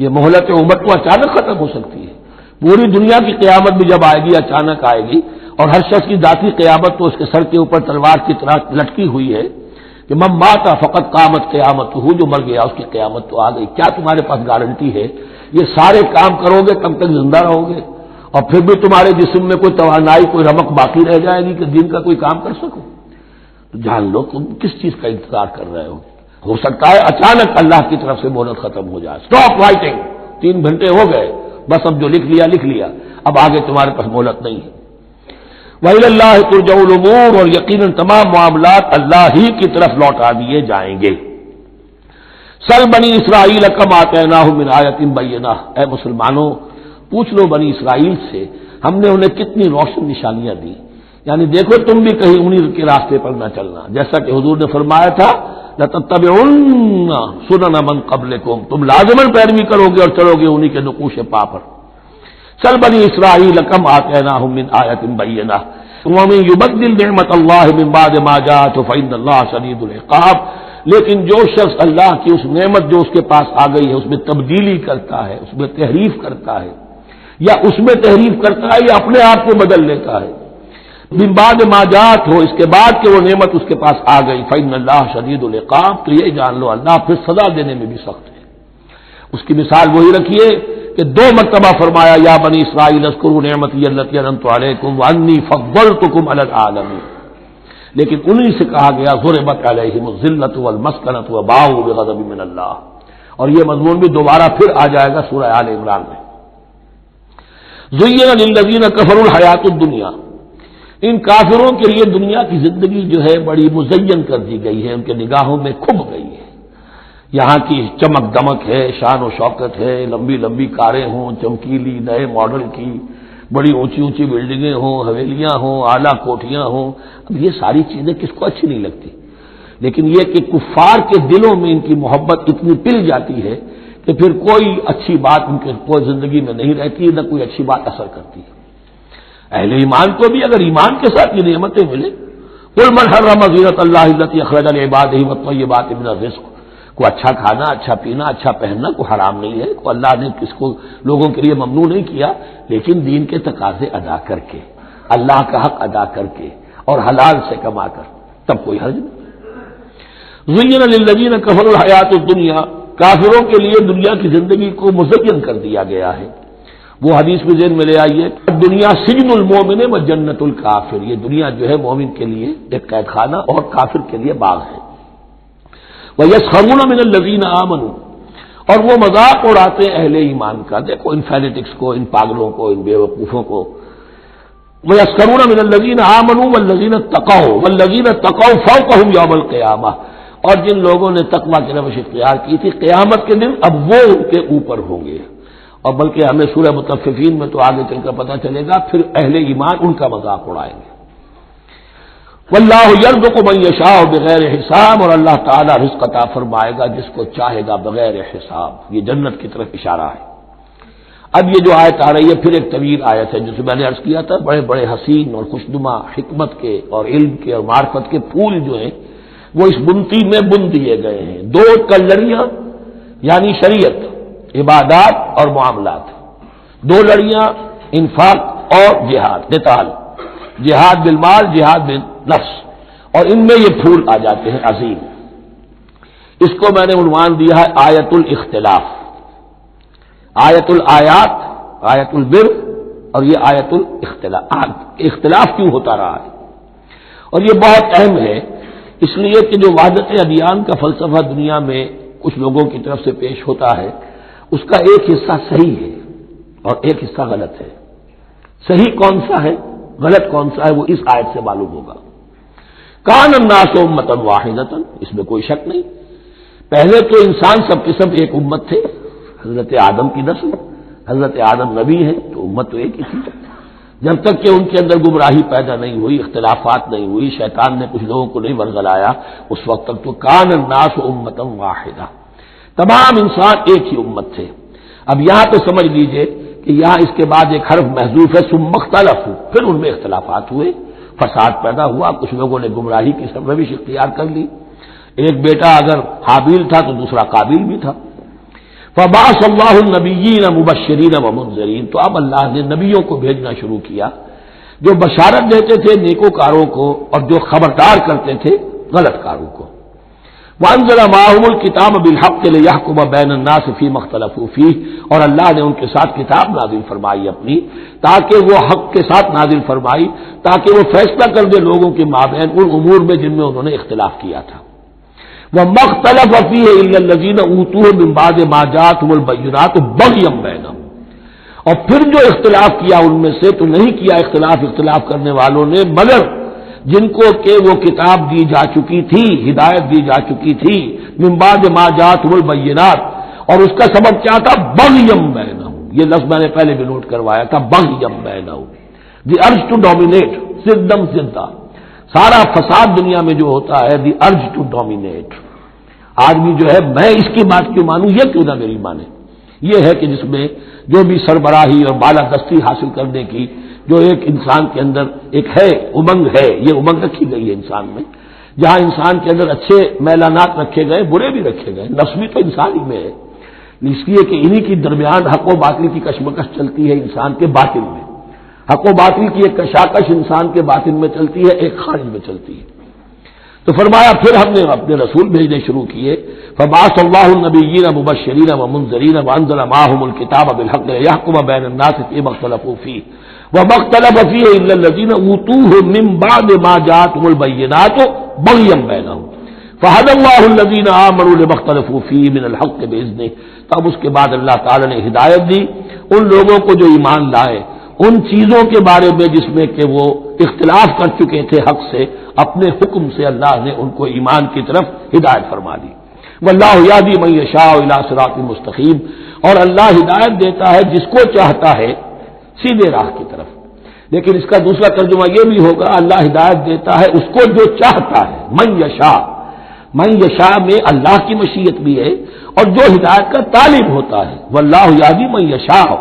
یہ مہلت امت تو اچانک ختم ہو سکتی ہے۔ پوری دنیا کی قیامت بھی جب آئے گی اچانک آئے گی، اور ہر شخص کی ذاتی قیامت تو اس کے سر کے اوپر تلوار کی طرح لٹکی ہوئی ہے کہ من مات فقط قامت قیامت ہو، جو مر گیا اس کی قیامت تو آ گئی۔ کیا تمہارے پاس گارنٹی ہے یہ سارے کام کرو گے تب تک زندہ رہو گے اور پھر بھی تمہارے جسم میں کوئی توانائی کوئی رمق باقی رہ جائے گی کہ دین کا کوئی کام کر سکو؟ تو جان لو تم کس چیز کا انتظار کر رہے ہو سکتا ہے اچانک اللہ کی طرف سے مہلت ختم ہو جائے، اسٹاپ رائٹنگ، 3 گھنٹے ہو گئے، بس اب جو لکھ لیا، اب آگے تمہارے پاس مہلت نہیں ہے۔ وَإِلَى اللَّهِ تُرْجَعُ الْأُمُورُ، اور یقیناً تمام معاملات اللہ ہی کی طرف لوٹا دیے جائیں گے۔ سل بنی اسرائیل کم آتیناہم من آیۃ بینہ، اے مسلمانوں پوچھ لو بنی اسرائیل سے ہم نے انہیں کتنی روشن نشانیاں دی، یعنی دیکھو تم بھی کہیں انہی کے راستے پر نہ چلنا، جیسا کہ حضور نے فرمایا تھا لَتَتَّبِعُنَّ سُنَنَ مَن قَبْلِكُمْ، تم لازماً پیروی کرو گے اور چلو گے انہی کے نقوش پا پر۔ سل بنی اسرائیل کم آتیناہم من آیۃ بینہ وَمَن یُبَدِّلْ نِعْمَتَ اللَّهِ مِن بَعْدِ مَا جَاءَتْهُ فَإِنَّ اللَّهَ شَدِیدُ الْعِقَابِ، لیکن جو شخص اللہ کی اس نعمت جو اس کے پاس آ گئی ہے اس میں تبدیلی کرتا ہے، اس میں تحریف کرتا ہے، یا اس میں تحریف کرتا ہے یا اپنے آپ کو بدل لیتا ہے، من بعد ما جاءت ہو، اس کے بعد کہ وہ نعمت اس کے پاس آ گئی، فإن اللہ شدید العقاب، تو یہ جان لو اللہ پھر سزا دینے میں بھی سخت ہے۔ اس کی مثال وہی رکھیے کہ 2 مرتبہ فرمایا یا بنی اسرائیل اذکروا نعمتی التي انعمت علیکم وانی فضلتکم علی العالمین، لیکن انہی سے کہا گیا ضربت علیہم الذلۃ والمسکنۃ وباؤوا بغضب من اللہ، اور یہ مضمون بھی دوبارہ پھر آ جائے گا سورہ آل عمران میں۔ زین للذین کفروا الحیات الدنیا، ان کافروں کے لیے دنیا کی زندگی جو ہے بڑی مزین کر دی گئی ہے، ان کے نگاہوں میں کھب گئی ہے، یہاں کی چمک دمک ہے، شان و شوکت ہے، لمبی لمبی کاریں ہوں چمکیلی نئے ماڈل کی، بڑی اونچی اونچی بلڈنگیں ہوں، حویلیاں ہوں، اعلیٰ کوٹھیاں ہوں، اب یہ ساری چیزیں کس کو اچھی نہیں لگتی، لیکن یہ کہ کفار کے دلوں میں ان کی محبت اتنی پل جاتی ہے کہ پھر کوئی اچھی بات ان کے کوئی زندگی میں نہیں رہتی، نہ کوئی اچھی بات اثر کرتی ہے۔ اہل ایمان کو بھی اگر ایمان کے ساتھ یہ نعمتیں ملیں، قل من حرم زینۃ اللہ التی اخرج لعبادہ والطیبات من الرزق، کو اچھا کھانا، اچھا پینا، اچھا پہننا کو حرام نہیں ہے، کو اللہ نے کس کو لوگوں کے لیے ممنوع نہیں کیا، لیکن دین کے تقاضے ادا کر کے، اللہ کا حق ادا کر کے اور حلال سے کما کر، تب کوئی حرج نہیں۔ زین للذین کفروا الحیات الدنیا، کافروں کے لیے دنیا کی زندگی کو مزین کر دیا گیا ہے۔ وہ حدیث بھی ذہن میں لے آئیے، دنیا سجن المومن و جنت الکافر، یہ دنیا جو ہے مومن کے لیے ایک قید خانہ اور کافر کے لیے باغ ہے۔ وَيَسْخَرُونَ مِنَ الَّذِينَ آمَنُوا، اور وہ مذاق اڑاتے ہیں اہل ایمان کا، دیکھو ان فینیٹکس کو، ان پاگلوں کو، ان بیوقوفوں کو۔ وَيَسْخَرُونَ مِنَ الَّذِينَ آمَنُوا وَالَّذِينَ اتَّقَوْا وَالَّذِينَ اتَّقَوْا فَوْقَهُمْ يَوْمَ الْقِيَامَةِ، اور جن لوگوں نے تقویٰ کی روش اختیار کی تھی قیامت کے دن اب وہ ان کے اوپر ہوں گے، اور بلکہ ہمیں سورہ مطففین میں تو آگے چل کر پتہ چلے گا پھر اہل ایمان ان کا مذاق اڑائیں گے۔ واللہ یرزق من یشاء بغیر حساب، اور اللہ تعالیٰ رزق عطا فرمائے گا جس کو چاہے گا بغیر حساب، یہ جنت کی طرف اشارہ ہے۔ اب یہ جو آیت آ رہی ہے پھر ایک طویل آیت ہے، جسے میں نے عرض کیا تھا بڑے بڑے حسین اور خوشنما حکمت کے اور علم کے اور معرفت کے پھول جو ہیں وہ اس بنتی میں بن دیے گئے ہیں۔ 2 کلڑیاں یعنی شریعت، عبادات اور معاملات، 2 لڑیاں انفاق اور جہاد قتال، جہاد بالمال، جہاد بالنفس، اور ان میں یہ پھول آ جاتے ہیں عظیم۔ اس کو میں نے عنوان دیا ہے آیت الاختلاف، آیت الآیات، آیت البر، اور یہ آیت الاختلاف۔ اختلاف کیوں ہوتا رہا ہے؟ اور یہ بہت اہم ہے، اس لیے کہ جو وحدت ادیان کا فلسفہ دنیا میں کچھ لوگوں کی طرف سے پیش ہوتا ہے، اس کا ایک حصہ صحیح ہے اور ایک حصہ غلط ہے۔ صحیح کون سا ہے، غلط کون سا ہے، وہ اس آیت سے معلوم ہوگا۔ کان الناس امۃ واحدۃ، اس میں کوئی شک نہیں، پہلے تو انسان سب کے سب ایک امت تھے، حضرت آدم کی نسل، حضرت آدم نبی ہیں تو امت تو ایک ہی تھی، جب تک کہ ان کے اندر گمراہی پیدا نہیں ہوئی، اختلافات نہیں ہوئی، شیطان نے کچھ لوگوں کو نہیں ورگلایا، اس وقت تک تو کان الناس امۃ واحدہ، تمام انسان ایک ہی امت تھے۔ اب یہاں تو سمجھ لیجئے کہ یہاں اس کے بعد ایک حرف محذوف ہے، ثم اختلفوا، پھر ان میں اختلافات ہوئے، فساد پیدا ہوا، کچھ لوگوں نے گمراہی کی سرنوشت اختیار کر لی، ایک بیٹا اگر حابیل تھا تو دوسرا قابیل بھی تھا۔ فبعث اللہ النبیین مبشرین ومنذرین، تو اب اللہ نے نبیوں کو بھیجنا شروع کیا جو بشارت دیتے تھے نیکوکاروں کو اور جو خبردار کرتے تھے غلط کاروں کو۔ وانزل معهم الکتاب بالحق لیحکم بین الناس فیما اختلفوا فیہ، اور اللہ نے ان کے ساتھ کتاب نازل فرمائی اپنی، تاکہ وہ حق کے ساتھ نازل فرمائی، تاکہ وہ فیصلہ کر دے لوگوں کے مابین ان امور میں جن میں انہوں نے اختلاف کیا تھا۔ وَمَا اخْتَلَفَ فِيهِ إِلَّا الَّذِينَ أُوتُوهُ مِن بَعْدِ مَا جَاءَتْهُمُ الْبَيِّنَاتُ بَغْيًا بَيْنَهُمْ، اور پھر جو اختلاف کیا ان میں سے تو نہیں کیا اختلاف کرنے والوں نے مگر جن کو کہ وہ کتاب دی جا چکی تھی، ہدایت دی جا چکی تھی، من بعد ما جاءتهم البینات، اور اس کا سبب کیا تھا؟ بغیم بینہم، یہ لفظ میں نے پہلے بھی نوٹ کروایا تھا، بغیم بینہم، دی ارج ٹو ڈومینیٹ، صدم صدہ، سارا فساد دنیا میں جو ہوتا ہے دی ارج ٹو ڈومینیٹ، آدمی جو ہے میں اس کی بات کیوں مانوں، یہ کیوں نہ میری مانے، یہ ہے کہ جس میں جو بھی سربراہی اور بالادستی حاصل کرنے کی جو ایک انسان کے اندر ایک ہے امنگ ہے، یہ امنگ رکھی گئی ہے انسان میں، جہاں انسان کے اندر اچھے میلانات رکھے گئے، برے بھی رکھے گئے، نفس بھی تو انسان ہی میں ہے، اس لیے کہ انہی کی درمیان حق و باطل کی کشمکش چلتی ہے انسان کے باطن میں، حق و باطل کی ایک کشاکش انسان کے باطن میں چلتی ہے، ایک خارج میں چلتی ہے۔ تو فرمایا پھر ہم نے اپنے رسول بھیجنے شروع کیے، فبعث اللہ النبیین مبشرین ومنذرین وانزل معهم الکتاب بالحق لیحکم بین الناس فیما اختلفوا فیہ وما اختلف فیہ الا الذین اوتوہ من بعد ما جاءتهم البینات بغیا بینہم فہدی اللہ الذین آمنوا لما اختلفوا فیہ من الحق باذنہ، تب اس کے بعد اللہ تعالی نے ہدایت دی ان لوگوں کو جو ایمان لائے ان چیزوں کے بارے میں جس میں کہ وہ اختلاف کر چکے تھے حق سے، اپنے حکم سے اللہ نے ان کو ایمان کی طرف ہدایت فرما دی۔ واللہ یہدی من یشاء الی صراط مستقیم، اور اللہ ہدایت دیتا ہے جس کو چاہتا ہے سیدھے راہ کی طرف۔ لیکن اس کا دوسرا ترجمہ یہ بھی ہوگا اللہ ہدایت دیتا ہے اس کو جو چاہتا ہے، من یشاء، من یشاء میں اللہ کی مشیت بھی ہے اور جو ہدایت کا طالب ہوتا ہے، واللہ یہدی من یشاء،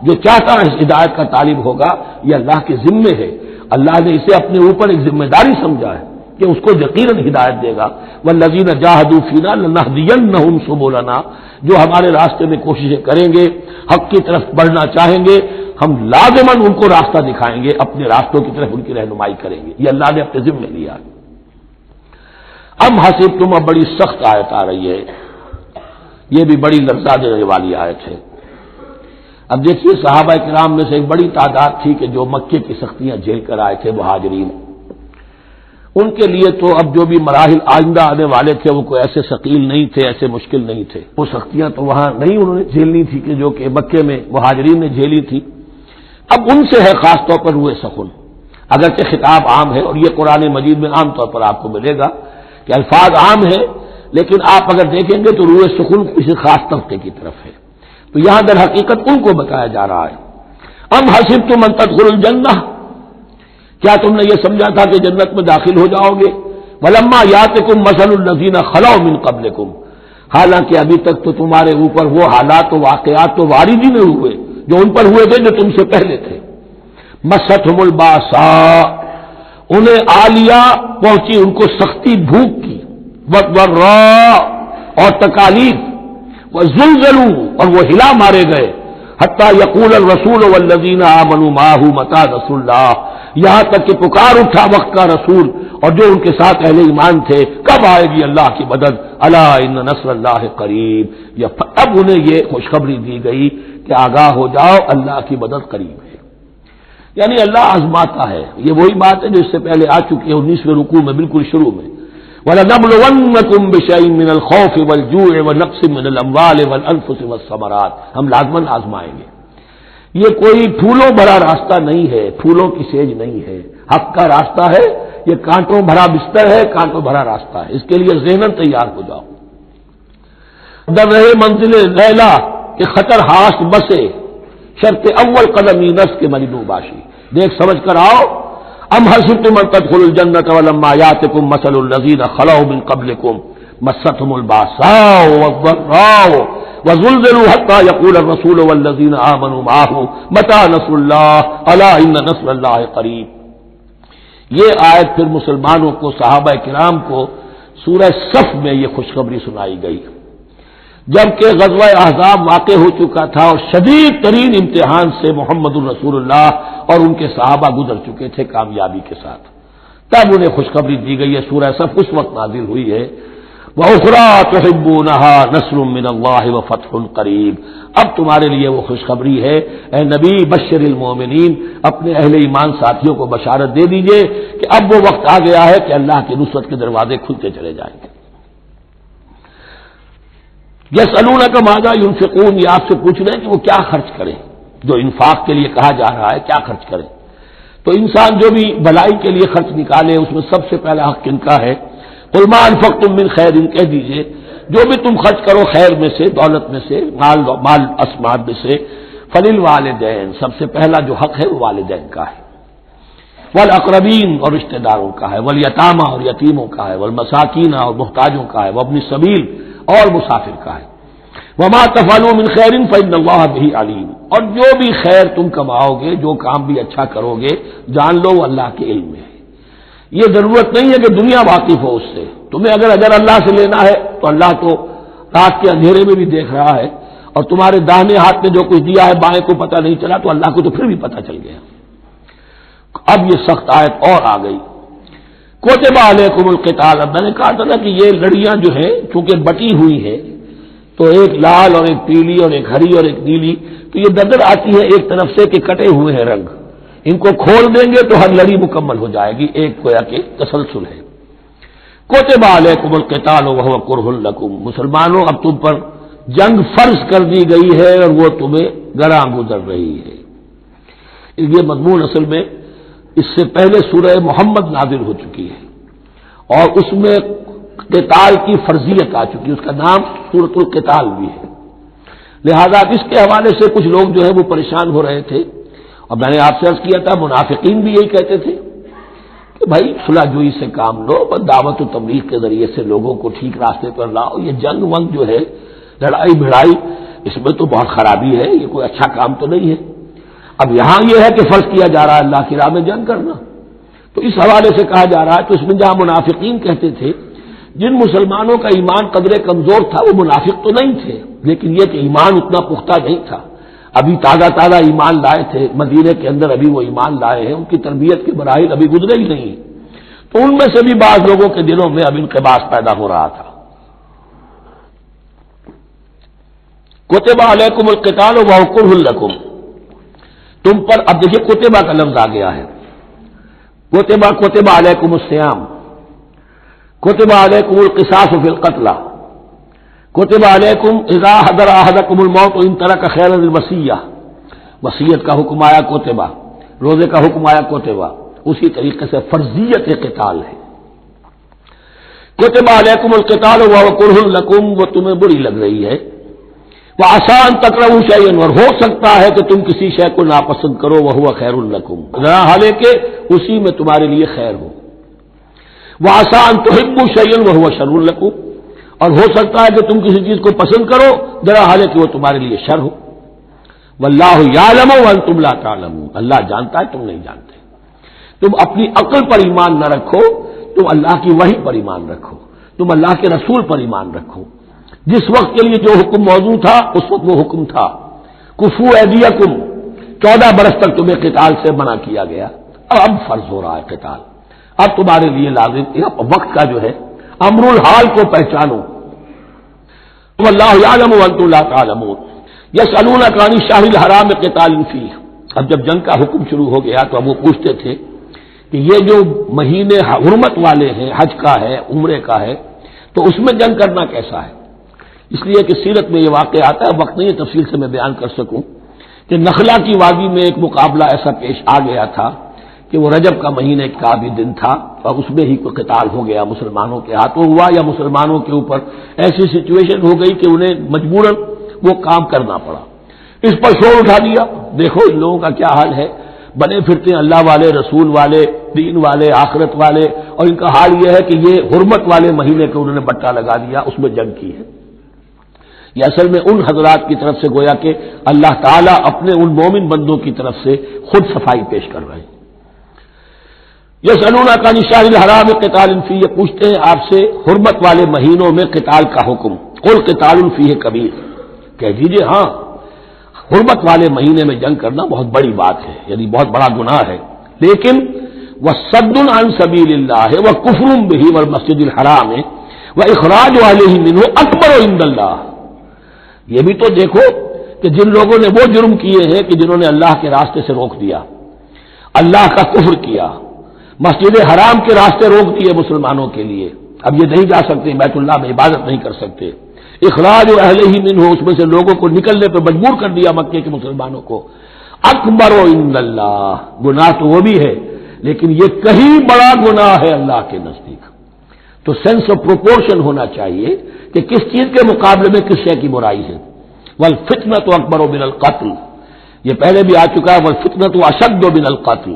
جو چاہتا ہے ہدایت کا طالب ہوگا، یہ اللہ کے ذمے ہے، اللہ نے اسے اپنے اوپر ایک ذمہ داری سمجھا ہے کہ اس کو یقیناً ہدایت دے گا۔ والذین جاہدوا فینا لنہدینہم سبلنا، جو ہمارے راستے میں کوششیں کریں گے، حق کی طرف بڑھنا چاہیں گے، ہم لازماً ان کو راستہ دکھائیں گے، اپنے راستوں کی طرف ان کی رہنمائی کریں گے، یہ اللہ نے اپنے ذمے لیا۔ ام حسبتم، اب بڑی سخت آیت آ رہی ہے، یہ بھی بڑی لرزا دینے والی آیت ہے۔ اب دیکھیے صحابہ کرام میں سے ایک بڑی تعداد تھی کہ جو مکے کی سختیاں جھیل کر آئے تھے، مہاجرین، ان کے لیے تو اب جو بھی مراحل آئندہ آنے والے تھے وہ کوئی ایسے ثقیل نہیں تھے، ایسے مشکل نہیں تھے، وہ سختیاں تو وہاں نہیں انہوں نے جھیلنی تھی کہ جو کہ مکے میں مہاجرین نے جھیلی تھی۔ اب ان سے ہے خاص طور پر روئے سخن، اگرچہ خطاب عام ہے اور یہ قرآن مجید میں عام طور پر آپ کو ملے گا کہ الفاظ عام ہیں، لیکن آپ اگر دیکھیں گے تو روئے سخن کسی خاص طبقے کی طرف ہے، تو یہاں در حقیقت ان کو بتایا جا رہا ہے۔ ام حسبتم ان تدخلوا الجنہ، کیا تم نے یہ سمجھا تھا کہ جنت میں داخل ہو جاؤ گے؟ ولما یاتکم مثل الذین خلوا من قبلکم، حالانکہ ابھی تک تو تمہارے اوپر وہ حالات و واقعات تو وارد ہی نہیں ہوئے جو ان پر ہوئے تھے جو تم سے پہلے تھے۔ مستہم الباساء، انہیں آ لیا پہنچی ان کو سختی بھوک کی، والضراء اور تکالیف، وزلزلوا اور وہ ہلا مارے گئے، حتی یقول الرسول والذین آمنوا معہ متی نصر اللہ، یہاں تک کہ پکار اٹھا وقت کا رسول اور جو ان کے ساتھ اہل ایمان تھے، کب آئے گی اللہ کی مدد، الا ان نصر اللہ قریب، اب انہیں یہ خوشخبری دی گئی کہ آگاہ ہو جاؤ اللہ کی مدد قریب ہے۔ یعنی اللہ آزماتا ہے، یہ وہی بات ہے جو اس سے پہلے آ چکی ہے 19ویں رکوع میں بالکل شروع میں، وَلَنَبْلُوَنَّكُمْ بِشَيْءٍ مِّنَ الْخَوْفِ وَالْجُوعِ وَنَقْصٍ مِّنَ الْأَمْوَالِ وَالْأَنفُسِ وَالثَّمَرَاتِ، ہم لازماً آزمائیں گے۔ یہ کوئی پھولوں بھرا راستہ نہیں ہے، پھولوں کی سیج نہیں ہے، حق کا راستہ ہے، یہ کانٹوں بھرا بستر ہے، کانٹوں بھرا راستہ ہے، اس کے لیے ذہناً تیار ہو جاؤ۔ در رہے منزل لیلا کہ خطر ہاست بسے، شرط اول قدمی نس کے مجنو باشی، دیکھ سمجھ کر آؤ۔ ام حسبتم ان تدخلوا الجنة ولما يأتكم مثل الذين خلوا من قبلكم مستهم البأساء والضراء وزلزلوا حتى يقول الرسول والذين آمنوا معه متى نصر الله ألا إن نصر الله قريب۔ یہ آیت پھر مسلمانوں کو، صحابہ کرام کو سورہ صف میں یہ خوشخبری سنائی گئی جبکہ غزوہ احزاب واقع ہو چکا تھا اور شدید ترین امتحان سے محمد الرسول اللہ اور ان کے صحابہ گزر چکے تھے کامیابی کے ساتھ، تب انہیں خوشخبری دی گئی ہے۔ سورہ صف اس وقت نازل ہوئی ہے، وَأُخْرَىٰ تُحِبُّونَهَا نَصْرٌ مِّنَ اللَّهِ وَفَتْحٌ قَرِيبٌ۔ اب تمہارے لیے وہ خوشخبری ہے، اے نبی بشر المومنین، اپنے اہل ایمان ساتھیوں کو بشارت دے دیجئے کہ اب وہ وقت آ گیا ہے کہ اللہ کی نصرت کے دروازے کھلتے چلے جائیں گے۔ یسألونک ماذا ينفقون، یہ آپ سے پوچھ رہے ہیں کہ وہ کیا خرچ کریں، جو انفاق کے لیے کہا جا رہا ہے کیا خرچ کریں۔ تو انسان جو بھی بھلائی کے لیے خرچ نکالے اس میں سب سے پہلا حق کن کا ہے؟ قل ما انفقتم من خیر، کہہ دیجئے جو بھی تم خرچ کرو خیر میں سے، دولت میں سے، مال اسباب میں سے، فللوالدین، سب سے پہلا جو حق ہے وہ والدین کا ہے، والاقربین اور رشتہ داروں کا ہے، والیتامى اور یتیموں کا ہے، والمساکین اور محتاجوں کا ہے، وابن السبیل اور مسافر کا ہے، وما تفعلوا من خیر فإن اللہ بہ علیم، اور جو بھی خیر تم کماؤ گے، جو کام بھی اچھا کرو گے، جان لو وہ اللہ کے علم میں ہے۔ یہ ضرورت نہیں ہے کہ دنیا واقف ہو اس سے، تمہیں اگر اللہ سے لینا ہے تو اللہ تو رات کے اندھیرے میں بھی دیکھ رہا ہے، اور تمہارے داہنے ہاتھ میں جو کچھ دیا ہے بائیں کو پتہ نہیں چلا تو اللہ کو تو پھر بھی پتہ چل گیا۔ اب یہ سخت آیت اور آ گئی، کتب علیکم القتال، اب میں نے کہا تھا نا کہ یہ لڑیاں جو ہیں چونکہ بٹی ہوئی ہیں تو ایک لال اور ایک پیلی اور ایک ہری اور ایک نیلی، تو یہ نظر آتی ہے ایک طرف سے کہ کٹے ہوئے ہیں رنگ، ان کو کھول دیں گے تو ہر لڑی مکمل ہو جائے گی، ایک گویا کہ تسلسل ہے۔ کتب علیکم القتال وہو کرہ لکم، مسلمانوں اب تم پر جنگ فرض کر دی گئی ہے اور وہ تمہیں گراں گزر رہی ہے۔ یہ مضمون اصل میں اس سے پہلے سورہ محمد نازل ہو چکی ہے اور اس میں قتال کی فرضیت آ چکی ہے، اس کا نام سورۃ القتال بھی ہے، لہذا اس کے حوالے سے کچھ لوگ جو ہے وہ پریشان ہو رہے تھے، اور میں نے آپ سے عرض کیا تھا منافقین بھی یہی کہتے تھے کہ بھائی صلح جوئی سے کام لو، بس دعوت و تبلیغ کے ذریعے سے لوگوں کو ٹھیک راستے پر لاؤ، یہ جنگ ونگ جو ہے لڑائی بھڑائی اس میں تو بہت خرابی ہے، یہ کوئی اچھا کام تو نہیں ہے۔ اب یہاں یہ ہے کہ فرض کیا جا رہا ہے اللہ کی راہ میں جنگ کرنا، تو اس حوالے سے کہا جا رہا ہے، تو اس میں جہاں منافقین کہتے تھے جن مسلمانوں کا ایمان قدر کمزور تھا وہ منافق تو نہیں تھے، لیکن یہ کہ ایمان اتنا پختہ نہیں تھا، ابھی تازہ ایمان لائے تھے، مدینے کے اندر ابھی وہ ایمان لائے ہیں، ان کی تربیت کے مراحل ابھی گزرے ہی نہیں، تو ان میں سے بھی بعض لوگوں کے دلوں میں اب انقباض پیدا ہو رہا تھا۔ کتب علیکم القتال وہو کرہ لکم، تم پر، اب دیکھیے کتبہ کا لفظ آ گیا ہے، کتب علیکم الصیام، کتب علیکم القصاص فی القتلى، کتب علیکم اذا حضر احدکم الموت ان ترک خیرا الوصیہ، وصیت کا حکم آیا کتبہ، روزے کا حکم آیا کتبہ، اسی طریقے سے فرضیت قتال ہے۔ کتب علیکم القتال وہو کرہ لکم، وہ تمہیں بری لگ رہی ہے، وعسیٰ ان تکرہوا شیئا، اور ہو سکتا ہے کہ تم کسی شے کو ناپسند کرو، وہو خیر لکم، حالانکہ اسی میں تمہارے لیے خیر ہو، وعسیٰ ان تحبوا شیئا وہو شر لکم، اور ہو سکتا ہے کہ تم کسی چیز کو پسند کرو ذرا حالانکہ وہ تمہارے لیے شر ہو، واللہ یعلم وانتم لا تعلمون، اللہ جانتا ہے تم نہیں جانتے۔ تم اپنی عقل پر ایمان نہ رکھو، تم اللہ کی وحی پر ایمان رکھو، تم اللہ کے رسول پر ایمان رکھو، جس وقت کے لیے جو حکم موضوع تھا اس وقت وہ حکم تھا، کفو ایدیکم، 14 برس تک تمہیں قتال سے منع کیا گیا، اب فرض ہو رہا ہے قتال، اب تمہارے لیے لازم وقت کا جو ہے امر الحال کو پہچانو. واللہ یعلم وانتم لا تعلمون یسألونک عن الشہر الحرام قتال فیہ. اب جب جنگ کا حکم شروع ہو گیا تو اب وہ پوچھتے تھے کہ یہ جو مہینے حرمت والے ہیں، حج کا ہے، عمرے کا ہے، تو اس میں جنگ کرنا کیسا ہے؟ اس لیے کہ سیرت میں یہ واقعہ آتا ہے، وقت نہیں ہے تفصیل سے میں بیان کر سکوں کہ نخلا کی وادی میں ایک مقابلہ ایسا پیش آ گیا تھا کہ وہ رجب کا مہینے کا بھی دن تھا اور اس میں ہی کوئی قتال ہو گیا، مسلمانوں کے ہاتھوں ہوا یا مسلمانوں کے اوپر ایسی سچویشن ہو گئی کہ انہیں مجبوراً وہ کام کرنا پڑا. اس پر شور اٹھا دیا، دیکھو ان لوگوں کا کیا حال ہے، بنے پھرتے ہیں اللہ والے، رسول والے، دین والے، آخرت والے، اور ان کا حال یہ ہے کہ یہ حرمت والے مہینے کو انہوں نے بٹا لگا دیا، اس میں جنگ کی ہے. یہ اصل میں ان حضرات کی طرف سے گویا کہ اللہ تعالیٰ اپنے ان مومن بندوں کی طرف سے خود صفائی پیش کر رہے ہیں. یسألونک عن الشہر الحرام قتال فیہ، یہ پوچھتے ہیں آپ سے حرمت والے مہینوں میں قتال کا حکم. قل قتال فیہ کبیر، کہہ دیجیے ہاں حرمت والے مہینے میں جنگ کرنا بہت بڑی بات ہے، یعنی بہت بڑا گناہ ہے، لیکن وصد عن سبیل اللہ وکفر بہ والمسجد الحرام واخراج اہلہ منہ اکبر عند اللہ. یہ بھی تو دیکھو کہ جن لوگوں نے وہ جرم کیے ہیں کہ جنہوں نے اللہ کے راستے سے روک دیا، اللہ کا کفر کیا، مسجد حرام کے راستے روک دیے مسلمانوں کے لیے، اب یہ نہیں جا سکتے، بیت اللہ میں عبادت نہیں کر سکتے، اخراج اہلہ منہ، اس میں سے لوگوں کو نکلنے پہ مجبور کر دیا مکے کے مسلمانوں کو، اکبر عند اللہ، گناہ تو وہ بھی ہے لیکن یہ کہیں بڑا گناہ ہے اللہ کے نزدیک. تو سینس آف پروپورشن ہونا چاہیے کہ کس چیز کے مقابلے میں کس شے کی برائی ہے. والفتنۃ اکبر من القتل، یہ پہلے بھی آ چکا ہے، والفتنۃ اشد من القتل،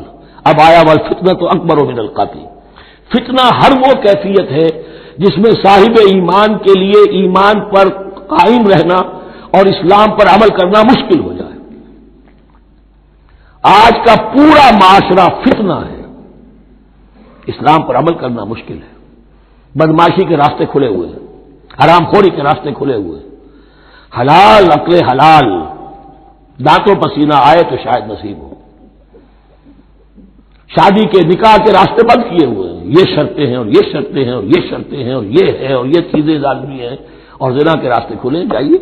اب آیا والفتنۃ اکبر من القتل. فتنہ ہر وہ کیفیت ہے جس میں صاحب ایمان کے لیے ایمان پر قائم رہنا اور اسلام پر عمل کرنا مشکل ہو جائے. آج کا پورا معاشرہ فتنہ ہے، اسلام پر عمل کرنا مشکل ہے. بدماشی کے راستے کھلے ہوئے ہیں، حرام خوری کے راستے کھلے ہوئے ہیں، حلال عقل حلال دانتوں پسینہ آئے تو شاید نصیب ہو. شادی کے نکاح کے راستے بند کیے ہوئے ہیں، یہ شرطیں ہیں اور یہ شرطیں ہیں اور یہ شرطیں ہیں اور یہ ہے اور یہ چیزیں ظالمی ہیں، اور زنا کے راستے کھلے. جائیے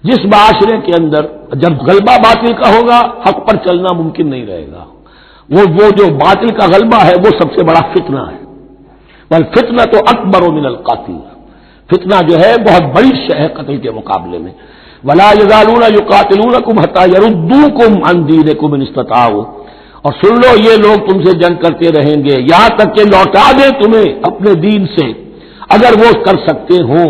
جس معاشرے کے اندر جب غلبہ باطل کا ہوگا حق پر چلنا ممکن نہیں رہے گا. وہ جو باطل کا غلبہ ہے وہ سب سے بڑا فتنہ ہے. والفتنہ تو اکبر من القتل، فتنہ جو ہے بہت بڑی شے ہے قتل کے مقابلے میں. ولا یزالون یقاتلونکم حتی یردوکم عن دینکم ان استطاعوا، اور سن لو یہ لوگ تم سے جنگ کرتے رہیں گے یہاں تک کہ لوٹا دیں تمہیں اپنے دین سے، اگر وہ کر سکتے ہوں.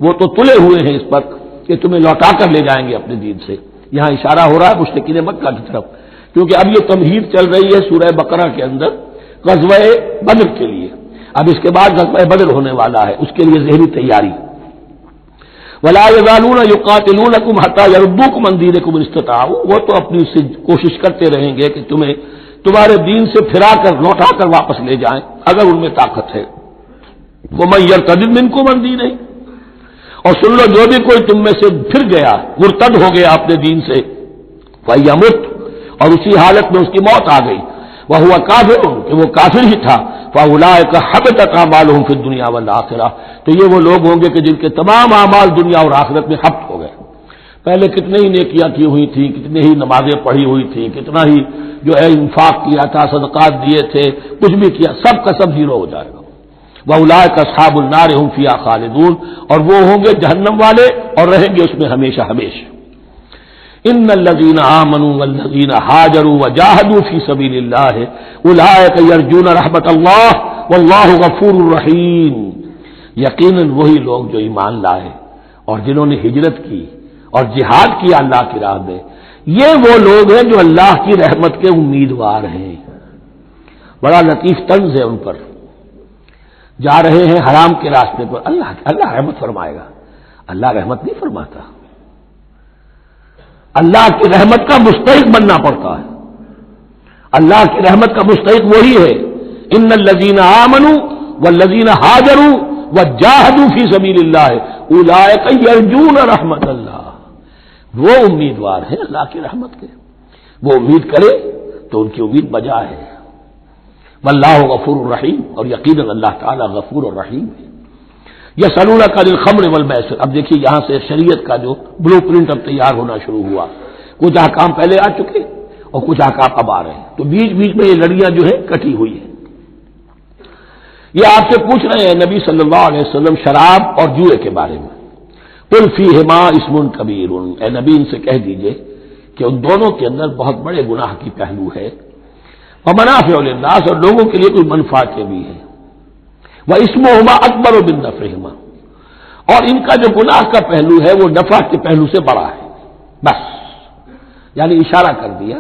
وہ تو تلے ہوئے ہیں اس پر کہ تمہیں لوٹا کر لے جائیں گے اپنے دین سے. یہاں اشارہ ہو رہا ہے مشرکین مکہ کی طرف، کیونکہ اب یہ تمہید چل رہی ہے سورہ بقرہ کے اندر غزوہ بدر کے لیے. اب اس کے بعد غزوہ بدر ہونے والا ہے، اس کے لیے ذہنی تیاری. ولا یزالون یقاتلونکم حتی یردوکم عن دینکم ان استطاعوا، وہ تو اپنی سے کوشش کرتے رہیں گے کہ تمہیں تمہارے دین سے پھرا کر لوٹا کر واپس لے جائیں اگر ان میں طاقت ہے. ومن یرتد منکم عن دینہ، اور سن لو جو بھی کوئی تم میں سے پھر گیا، مرتد ہو گیا اپنے دین سے، فیمت، اور اسی حالت میں اس کی موت آ گئی، وہو کافر، کہ وہ کافر ہی تھا، فاولئک حبطت اعمالهم فی الدنیا والآخرہ، تو یہ وہ لوگ ہوں گے کہ جن کے تمام اعمال دنیا اور آخرت میں حبط ہو گئے. پہلے کتنے ہی نیکیاں کی ہوئی تھیں، کتنے ہی نمازیں پڑھی ہوئی تھیں، کتنا ہی جو ہے انفاق کیا تھا، صدقات دیے تھے، کچھ بھی کیا، سب کا سب زیرو ہو جائے گا. وَأُولَٰئِكَ أَصْحَابُ النَّارِ هُمْ فِيهَا خَالِدُونَ، اور وہ ہوں گے جہنم والے اور رہیں گے اس میں ہمیشہ ہمیشہ. ان الذين آمنوا والذين هاجروا وجاهدوا في سبيل الله اولئك يرجون رحمت اللہ واللہ غفور رحیم. یقیناً وہی لوگ جو ایمان لائے اور جنہوں نے ہجرت کی اور جہاد کیا اللہ کی راہ میں، یہ وہ لوگ ہیں جو اللہ کی رحمت کے امیدوار ہیں. بڑا لطیف طنز ہے ان پر. جا رہے ہیں حرام کے راستے پر، اللہ رحمت فرمائے گا. اللہ رحمت نہیں فرماتا، اللہ کی رحمت کا مستحق بننا پڑتا ہے. اللہ کی رحمت کا مستحق وہی ہے. ان الذین آمنوا والذین ہاجروا وجاہدوا فی سبیل اللہ اولئک یرجون رحمت اللہ. وہ امیدوار ہیں اللہ کی رحمت کے، وہ امید کرے تو ان کی امید بجا ہے. واللہ غفور الرحیم، اور یقیناً اللہ تعالیٰ غفور اور رحیم ہے. یسألونک عن الخمر والمیسر، اب دیکھیے یہاں سے شریعت کا جو بلو پرنٹ اب تیار ہونا شروع ہوا. کچھ احکام پہلے آ چکے اور کچھ احکام اب آ رہے ہیں، تو بیچ بیچ میں یہ لڑیاں جو ہے کٹی ہوئی ہیں. یہ آپ سے پوچھ رہے ہیں نبی صلی اللہ علیہ وسلم شراب اور جوئے کے بارے میں. قل فیہما اسم کبیر، اے نبی ان سے کہہ دیجئے کہ ان دونوں کے اندر بہت بڑے گناہ کی پہلو ہے. ومنافع للناس، اور لوگوں کے لیے کوئی منفعتیں بھی ہیں. واسمہما اکبر من نفعہما، اور ان کا جو گناہ کا پہلو ہے وہ نفع کے پہلو سے بڑا ہے. بس یعنی اشارہ کر دیا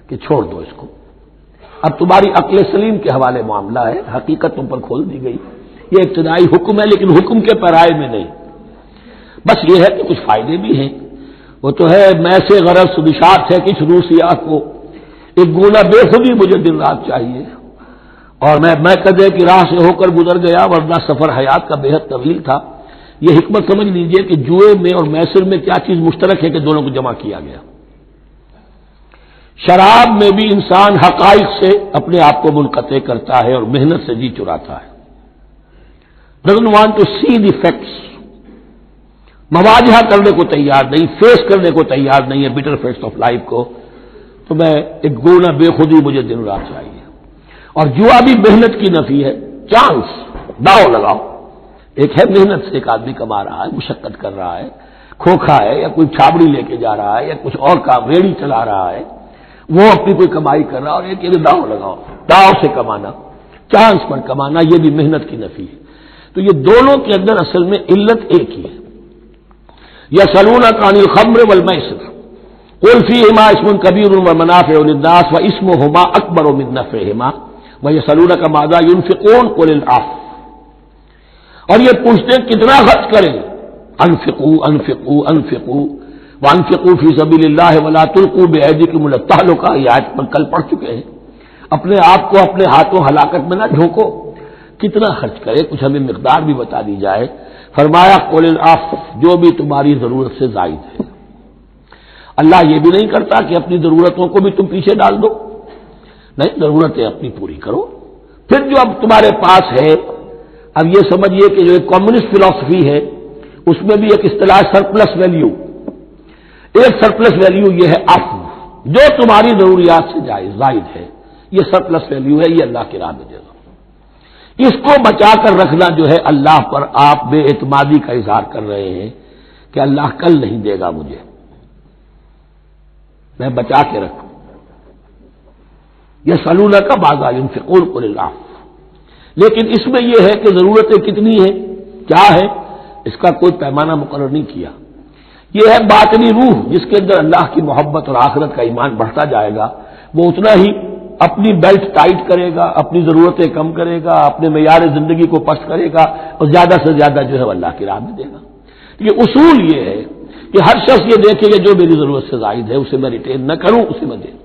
کہ چھوڑ دو اس کو. اب تمہاری عقل سلیم کے حوالے معاملہ ہے، حقیقت تم پر کھول دی گئی. یہ ابتدائی حکم ہے لیکن حکم کے پیرائے میں نہیں. بس یہ ہے کہ کچھ فائدے بھی ہیں. وہ تو ہے میں سے غرض نشاط ہے کچھ روسیہ کو، ایک گونا بے خودی مجھے دن رات چاہیے، اور میں کدے کی راہ سے ہو کر گزر گیا ورنہ سفر حیات کا بےحد طویل تھا. یہ حکمت سمجھ لیجئے کہ جوئے میں اور میسر میں کیا چیز مشترک ہے کہ دونوں کو جمع کیا گیا. شراب میں بھی انسان حقائق سے اپنے آپ کو منقطع کرتا ہے اور محنت سے جی چراتا ہے. doesn't want to see the facts، مواجہہ کرنے کو تیار نہیں، فیس کرنے کو تیار نہیں ہے bitter facts آف لائف کو. تو میں ایک گونا بے خودی مجھے دن رات چاہیے. اور جوا بھی محنت کی نفی ہے. چانس داؤ لگاؤ. ایک ہے محنت سے ایک آدمی کما رہا ہے، مشقت کر رہا ہے، کھوکھا ہے یا کوئی چھابڑی لے کے جا رہا ہے یا کچھ اور کام ریڑھی چلا رہا ہے، وہ اپنی کوئی کمائی کر رہا ہے. اور ایک یہ داؤ لگاؤ، داؤ سے کمانا، چانس پر کمانا، یہ بھی محنت کی نفی ہے. تو یہ دونوں کے اندر اصل میں علت ایک ہی ہے. یسألونک عن الخمر والمیسر قل فیہما اسم کبیر ومنافع للناس واسمہما اکبر من نفعہما ویسألونک ماذا ينفقون قل العفو. اور یہ پوچھتے ہیں کتنا خرچ کریں، انفقوا انفقوا انفقوا وانفقوا فی سبیل اللہ ولا تلقوا بایدیکم الی التہلکہ، یہ آیت پر کل پڑھ چکے ہیں. اپنے آپ کو اپنے ہاتھوں ہلاکت میں نہ جھونکو. کتنا خرچ کرے، کچھ ہمیں مقدار بھی بتا دی جائے. فرمایا قل العفو، جو بھی تمہاری ضرورت سے زائد ہے. اللہ یہ بھی نہیں کرتا کہ اپنی ضرورتوں کو بھی تم پیچھے ڈال دو، نہیں، ضرورتیں اپنی پوری کرو. پھر جو اب تمہارے پاس ہے، اب یہ سمجھیے کہ جو ایک کمیونسٹ فلسفی ہے اس میں بھی ایک اصطلاح سرپلس ویلیو. ایک سرپلس ویلیو یہ ہے عفو، جو تمہاری ضروریات سے زائد ہے، یہ سرپلس ویلیو ہے، یہ اللہ کی راہ میں دے دو. اس کو بچا کر رکھنا جو ہے اللہ پر آپ بے اعتمادی کا اظہار کر رہے ہیں کہ اللہ کل نہیں دے گا مجھے، میں بچا کے رکھوں. یسألونک ماذا ينفقون قل العفو. لیکن اس میں یہ ہے کہ ضرورتیں کتنی ہیں، کیا ہے، اس کا کوئی پیمانہ مقرر نہیں کیا. یہ ہے باطنی روح جس کے اندر اللہ کی محبت اور آخرت کا ایمان بڑھتا جائے گا، وہ اتنا ہی اپنی بیلٹ ٹائٹ کرے گا، اپنی ضرورتیں کم کرے گا، اپنے معیار زندگی کو پست کرے گا اور زیادہ سے زیادہ جو ہے اللہ کی راہ میں دے گا. یہ اصول یہ ہے کہ ہر شخص یہ دیکھے کہ جو میری ضرورت سے زائد ہے اسے میں ریٹین نہ کروں، اسے میں دوں.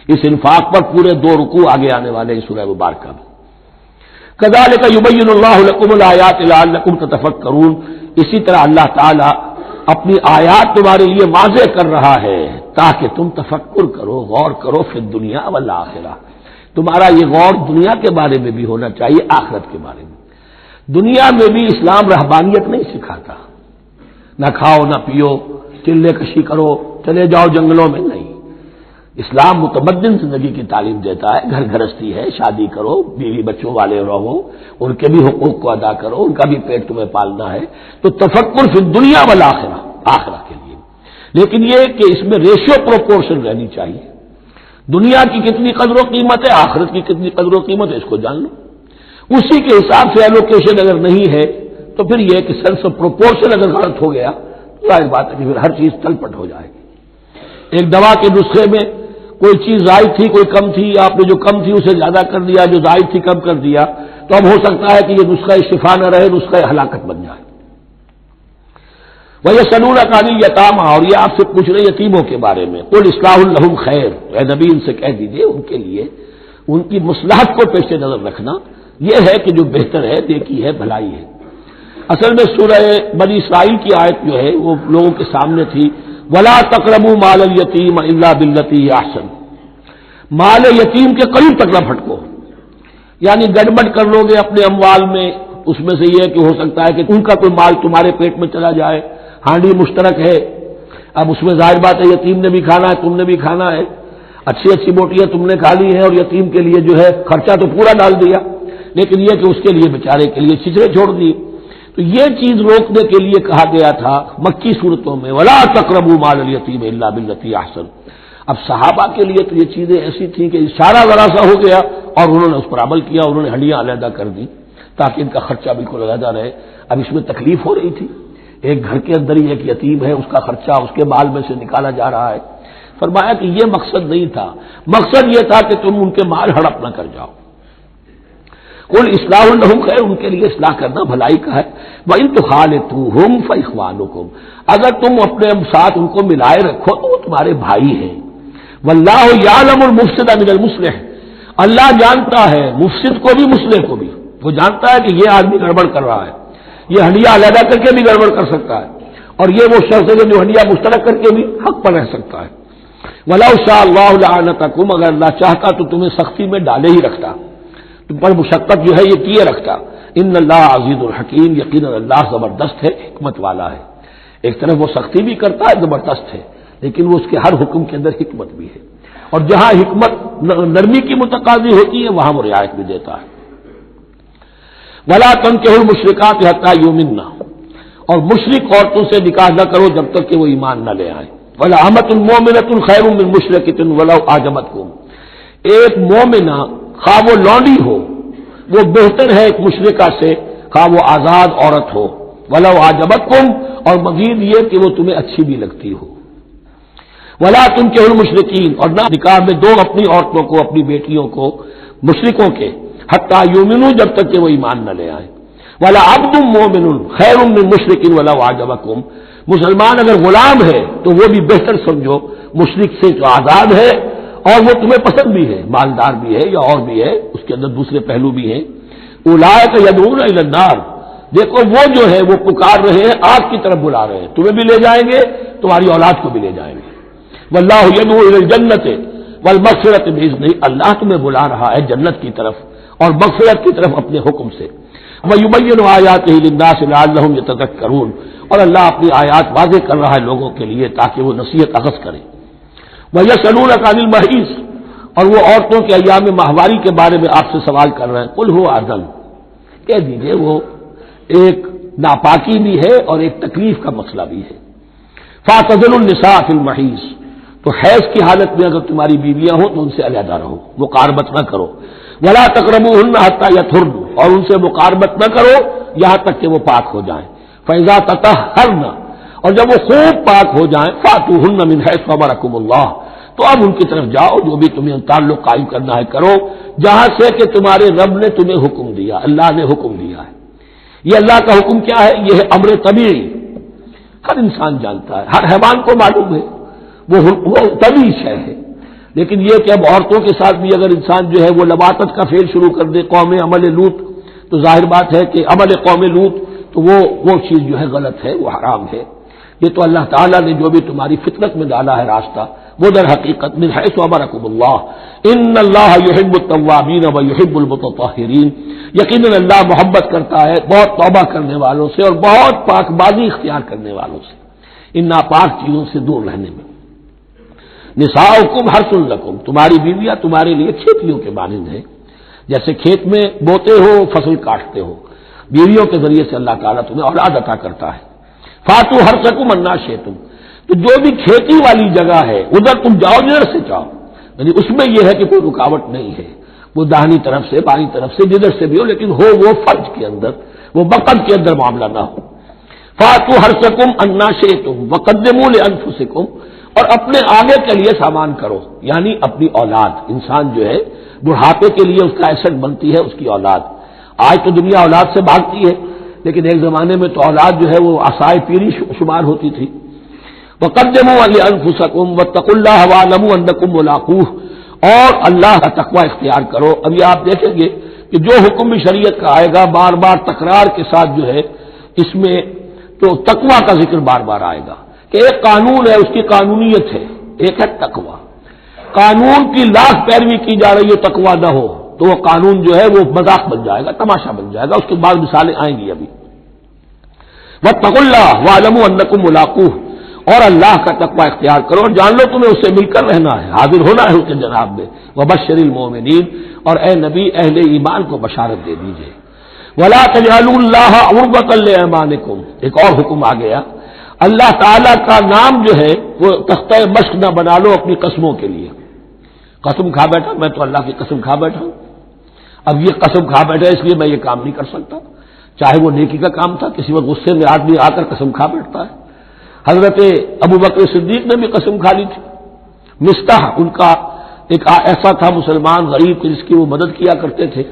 اس انفاق پر پورے 2 رکوع آگے آنے والے ہیں سورہ مبارکہ میں. کذالک یبین اللہ لکم الآیات لعلکم تتفکرون. اسی طرح اللہ تعالی اپنی آیات تمہارے لیے واضح کر رہا ہے تاکہ تم تفکر کرو، غور کرو فی الدنیا والآخرہ. تمہارا یہ غور دنیا کے بارے میں بھی ہونا چاہیے، آخرت کے بارے میں. دنیا میں بھی اسلام رہبانیت نہیں سکھاتا، نہ کھاؤ نہ پیو، چلے کشی کرو، چلے جاؤ جنگلوں میں، نہیں. اسلام متمدن زندگی کی تعلیم دیتا ہے. گھر گھرستی ہے، شادی کرو، بیوی بچوں والے رہو، ان کے بھی حقوق کو ادا کرو، ان کا بھی پیٹ تمہیں پالنا ہے. تو تفکر فی الدنیا والآخرہ، آخرہ کے لیے. لیکن یہ کہ اس میں ریشیو پروپورشن رہنی چاہیے. دنیا کی کتنی قدر و قیمت ہے، آخرت کی کتنی قدر و قیمت ہے، اس کو جان لو. اسی کے حساب سے ایلوکیشن اگر نہیں ہے تو پھر یہ کہ سینس آف پروپورشن اگر غلط ہو گیا تو ظاہر بات ہے کہ پھر ہر چیز تلپٹ ہو جائے گی. ایک دوا کے نسخے میں کوئی چیز زائد تھی، کوئی کم تھی، آپ نے جو کم تھی اسے زیادہ کر دیا، جو زائد تھی کم کر دیا، تو اب ہو سکتا ہے کہ یہ نسخہ شفا نہ رہے، نسخہ ہلاکت بن جائے. وَيَسْأَلُونَكَ عَنِ الْيَتَامَىٰ، اور یہ آپ سے پوچھ رہے یتیموں کے بارے میں. قُلْ إِصْلَاحٌ لَهُمْ خَيْرٌ، اے نبی ان سے کہہ دیجئے ان کے لیے ان کی مصلحت کو پیش نظر رکھنا یہ ہے کہ جو بہتر ہے، نیکی ہے، بھلائی ہے. اصل میں سورہ بنی اسرائیل کی آیت جو ہے وہ لوگوں کے سامنے تھی. وَلَا تَقْرَبُوا مَالَ الْيَتِيمِ إِلَّا بِالَّتِي هِيَ أَحْسَنُ، مال یتیم کے قریب تک نہ پھٹکو، یعنی گڑبڑ کر لو گے اپنے اموال میں، اس میں سے یہ کہ ہو سکتا ہے کہ ان کا کوئی مال تمہارے پیٹ میں چلا جائے، ہانڈی مشترک ہے، اب اس میں ظاہر بات ہے یتیم نے بھی کھانا ہے، تم نے بھی کھانا ہے، اچھی اچھی بوٹیاں تم نے کھا لی ہیں اور یتیم کے لیے جو ہے خرچہ تو پورا ڈال دیا، لیکن یہ کہ اس کے لیے بیچارے کے لیے چھچرے چھوڑ دی. تو یہ چیز روکنے کے لیے کہا گیا تھا مکی صورتوں میں ولا تقربوا مال الیتیم الا بالتی احسن. اب صحابہ کے لیے تو یہ چیزیں ایسی تھیں کہ اشارہ ذرا سا ہو گیا اور انہوں نے اس پر عمل کیا، انہوں نے ہڈیاں علیحدہ کر دی تاکہ ان کا خرچہ بالکل علیحدہ رہے. اب اس میں تکلیف ہو رہی تھی، ایک گھر کے اندر ہی ایک یتیم ہے، اس کا خرچہ اس کے مال میں سے نکالا جا رہا ہے. فرمایا کہ یہ مقصد نہیں تھا، مقصد یہ تھا کہ تم ان کے مال ہڑپ نہ کر جاؤ. قل اصلاح لهم خیر، ان کے لیے اصلاح کرنا بھلائی کا ہے. وَإِن تُخَالِطُوهُمْ فَإِخْوَانُكُمْ، اگر تم اپنے ساتھ ان کو ملائے رکھو تو وہ تمہارے بھائی ہیں. وَاللَّهُ يَعْلَمُ الْمُفْسِدَ مِنَ الْمُصْلِحِ، اللہ جانتا ہے مفسد کو بھی مصلح کو بھی. وہ جانتا ہے کہ یہ آدمی گڑبڑ کر رہا ہے، یہ ہنڈیا علیحدہ کر کے بھی گڑبڑ کر سکتا ہے، اور یہ وہ شخص ہے جو ہنڈیا مشترک کر کے بھی حق پر رہ سکتا ہے. وَلَوْ شَاءَ اللَّهُ لَعَنَتَكُمْ، اگر اللہ چاہتا تو تمہیں سختی میں ڈالے ہی رکھتا، تم پر مشقت جو ہے یہ کیے رکھتا. ان اللہ عزیز الحکیم، یقینا اللہ زبردست ہے، حکمت والا ہے. ایک طرف وہ سختی بھی کرتا ہے، زبردست ہے، لیکن وہ اس کے ہر حکم کے اندر حکمت بھی ہے، اور جہاں حکمت نرمی کی متقاضی ہوتی ہے وہاں وہ رعایت بھی دیتا ہے. وَلَا تَنكِحُوا الْمُشْرِكَاتِ حَتَّىٰ يُؤْمِنَّ، اور مشرک عورتوں سے نکاح نہ کرو جب تک کہ وہ ایمان نہ لے آئیں. وَلَأَمَةٌ مُؤْمِنَةٌ خَيْرٌ مِّن مُشْرِكَةٍ وَلَوْ أَعْجَبَتْكُمْ، ایک مومنہ خواہ وہ لونڈی ہو وہ بہتر ہے ایک مشرکہ سے خواہ وہ آزاد عورت ہو. وَلَوْ أَعْجَبَتْكُمْ، اور مزید یہ کہ وہ تمہیں اچھی بھی لگتی ہو. وَلَا تُنكِحُوا الْمُشْرِكِينَ، اور نہ نکاح میں دو اپنی عورتوں کو، اپنی بیٹیوں کو مشرکوں کے، حتیٰ یؤمنوا، جب تک کہ وہ ایمان نہ لے آئیں. وَلَعَبْدٌ مُّؤْمِنٌ خَيْرٌ مِّن مُّشْرِكٍ وَلَوْ أَعْجَبَكُمْ، مسلمان اگر غلام ہے تو وہ بھی بہتر سمجھو مشرک سے جو آزاد ہے اور وہ تمہیں پسند بھی ہے، مالدار بھی ہے یا اور بھی ہے، اس کے اندر دوسرے پہلو بھی ہیں. اولئک یدعون الی النار، دیکھو وہ جو ہے وہ پکار رہے ہیں، آگ کی طرف بلا رہے ہیں، تمہیں بھی لے جائیں گے، تمہاری اولاد کو بھی لے جائیں گے. واللہ یدعو الی الجنۃ والمغفرۃ باذنہ، اللہ تمہیں بلا رہا ہے جنت کی طرف اور مغفرت کی طرف اپنے حکم سے. وَيُبَيِّنُ آیاتہ لِلنَّاسِ لَعَلَّهُمْ يَتَذَكَّرُونَ، اور اللہ اپنی آیات واضح کر رہا ہے لوگوں کے لیے تاکہ وہ نصیحت اخذ کریں. وَيَسْأَلُونَكَ عَنِ الْمَحِيضِ، اور وہ عورتوں کے ایام ماہواری کے بارے میں آپ سے سوال کر رہے ہیں. قُلْ هُوَ أَذًى، کہہ دیجئے وہ ایک ناپاکی بھی ہے اور ایک تکلیف کا مسئلہ بھی ہے. فَاعْتَزِلُوا النِّسَاءَ فِي الْمَحِيضِ، تو حیض کی حالت میں اگر تمہاری بیویاں ہوں تو ان سے علیحدہ رہو، مقاربت نہ کرو. وَلَا تَقْرَبُوهُنَّ حَتَّىٰ يَطْهُرْنَ، اور ان سے مقاربت نہ کرو یہاں تک کہ وہ پاک ہو جائیں. فَإِذَا تَطَهَّرْنَ، اور جب وہ خوب پاک ہو جائیں، فَأْتُوهُنَّ مِنْ حَيْثُ أَمَرَكُمُ اللَّهُ، تو اب ان کی طرف جاؤ، جو بھی تمہیں تعلق قائم کرنا ہے کرو جہاں سے کہ تمہارے رب نے تمہیں حکم دیا، اللہ نے حکم دیا ہے. یہ اللہ کا حکم کیا ہے؟ یہ ہے امر طبیعی، ہر انسان جانتا ہے، ہر حیوان کو معلوم ہے، وہ طبیعی شے ہے. لیکن یہ کہ اب عورتوں کے ساتھ بھی اگر انسان جو ہے وہ لواطت کا فعل شروع کر دے قوم عمل لوط، تو ظاہر بات ہے کہ عمل قوم لوط تو وہ چیز جو ہے غلط ہے، وہ حرام ہے. یہ تو اللہ تعالیٰ نے جو بھی تمہاری فطرت میں ڈالا ہے راستہ، وہ در حقیقت من حیث امرکم اللہ، ان اللہ یحب التوابین و یحب المتطہرین، یقیناً اللہ محبت کرتا ہے بہت توبہ کرنے والوں سے اور بہت پاک بازی اختیار کرنے والوں سے، ان ناپاک چیزوں سے دور رہنے میں. نساؤکم حرث لکم، تمہاری بیویاں تمہارے لیے کھیتیوں کے مانند ہیں، جیسے کھیت میں بوتے ہو فصل کاٹتے ہو، بیویوں کے ذریعے سے اللہ تعالیٰ تمہیں اولاد عطا کرتا ہے. فاتو حرثکم انا شئتم، تو جو بھی کھیتی والی جگہ ہے ادھر تم جاؤ جدھر سے جاؤ، یعنی اس میں یہ ہے کہ کوئی رکاوٹ نہیں ہے، وہ داہنی طرف سے بائیں طرف سے جدھر سے بھی ہو، لیکن ہو وہ فرض کے اندر، وہ وقت کے اندر معاملہ نہ ہو. فاتو حرثکم انا شئتم وقدموا لانفسکم، اور اپنے آگے کے لیے سامان کرو، یعنی اپنی اولاد. انسان جو ہے بڑھاپے کے لیے اس کا ایسٹ بنتی ہے اس کی اولاد. آج تو دنیا اولاد سے بھاگتی ہے، لیکن ایک زمانے میں تو اولاد جو ہے وہ عصائے پیری شمار ہوتی تھی. وَقَدِّمُوا لِأَنفُسَكُمْ وَاتَّقُوا اللَّهَ وَاعْلَمُوا أَنَّكُمْ مُلَاقُوهُ، اور اللہ کا تقوی اختیار کرو. ابھی آپ دیکھیں گے کہ جو حکم بھی شریعت کا آئے گا بار بار تکرار کے ساتھ جو ہے اس میں تو تقوی کا ذکر بار بار آئے گا کہ ایک قانون ہے، اس کی قانونیت ہے، ایک ہے تقوی. قانون کی لاکھ پیروی کی جا رہی ہے، تقویٰ نہ ہو تو وہ قانون جو ہے وہ مذاق بن جائے گا، تماشا بن جائے گا. اس کے بعد مثالیں آئیں گی ابھی. واتقوا اللہ واعلموا انکم ملاقوہ، اور اللہ کا تقوی اختیار کرو اور جان لو تمہیں اس سے مل کر رہنا ہے، حاضر ہونا ہے اس کے جناب میں. وبشر المؤمنین، اور اے نبی اہل ایمان کو بشارت دے دیجئے. ولا تجعلوا اللہ عرضۃ لایمانکم، ایک اور حکم آ گیا، اللہ تعالی کا نام جو ہے وہ تختہ مشق نہ بنا لو اپنی قسموں کے لیے. قسم کھا بیٹھا میں تو اللہ کی قسم کھا بیٹھا ہوں، اب یہ قسم کھا بیٹھا اس لیے میں یہ کام نہیں کر سکتا. چاہے وہ نیکی کا کام تھا، کسی وقت غصے میں آدمی آ کر قسم کھا بیٹھتا ہے. حضرت ابوبکر صدیق نے بھی قسم کھا لی تھی. مستح ان کا ایک ایسا تھا مسلمان غریب جس کی وہ مدد کیا کرتے تھے،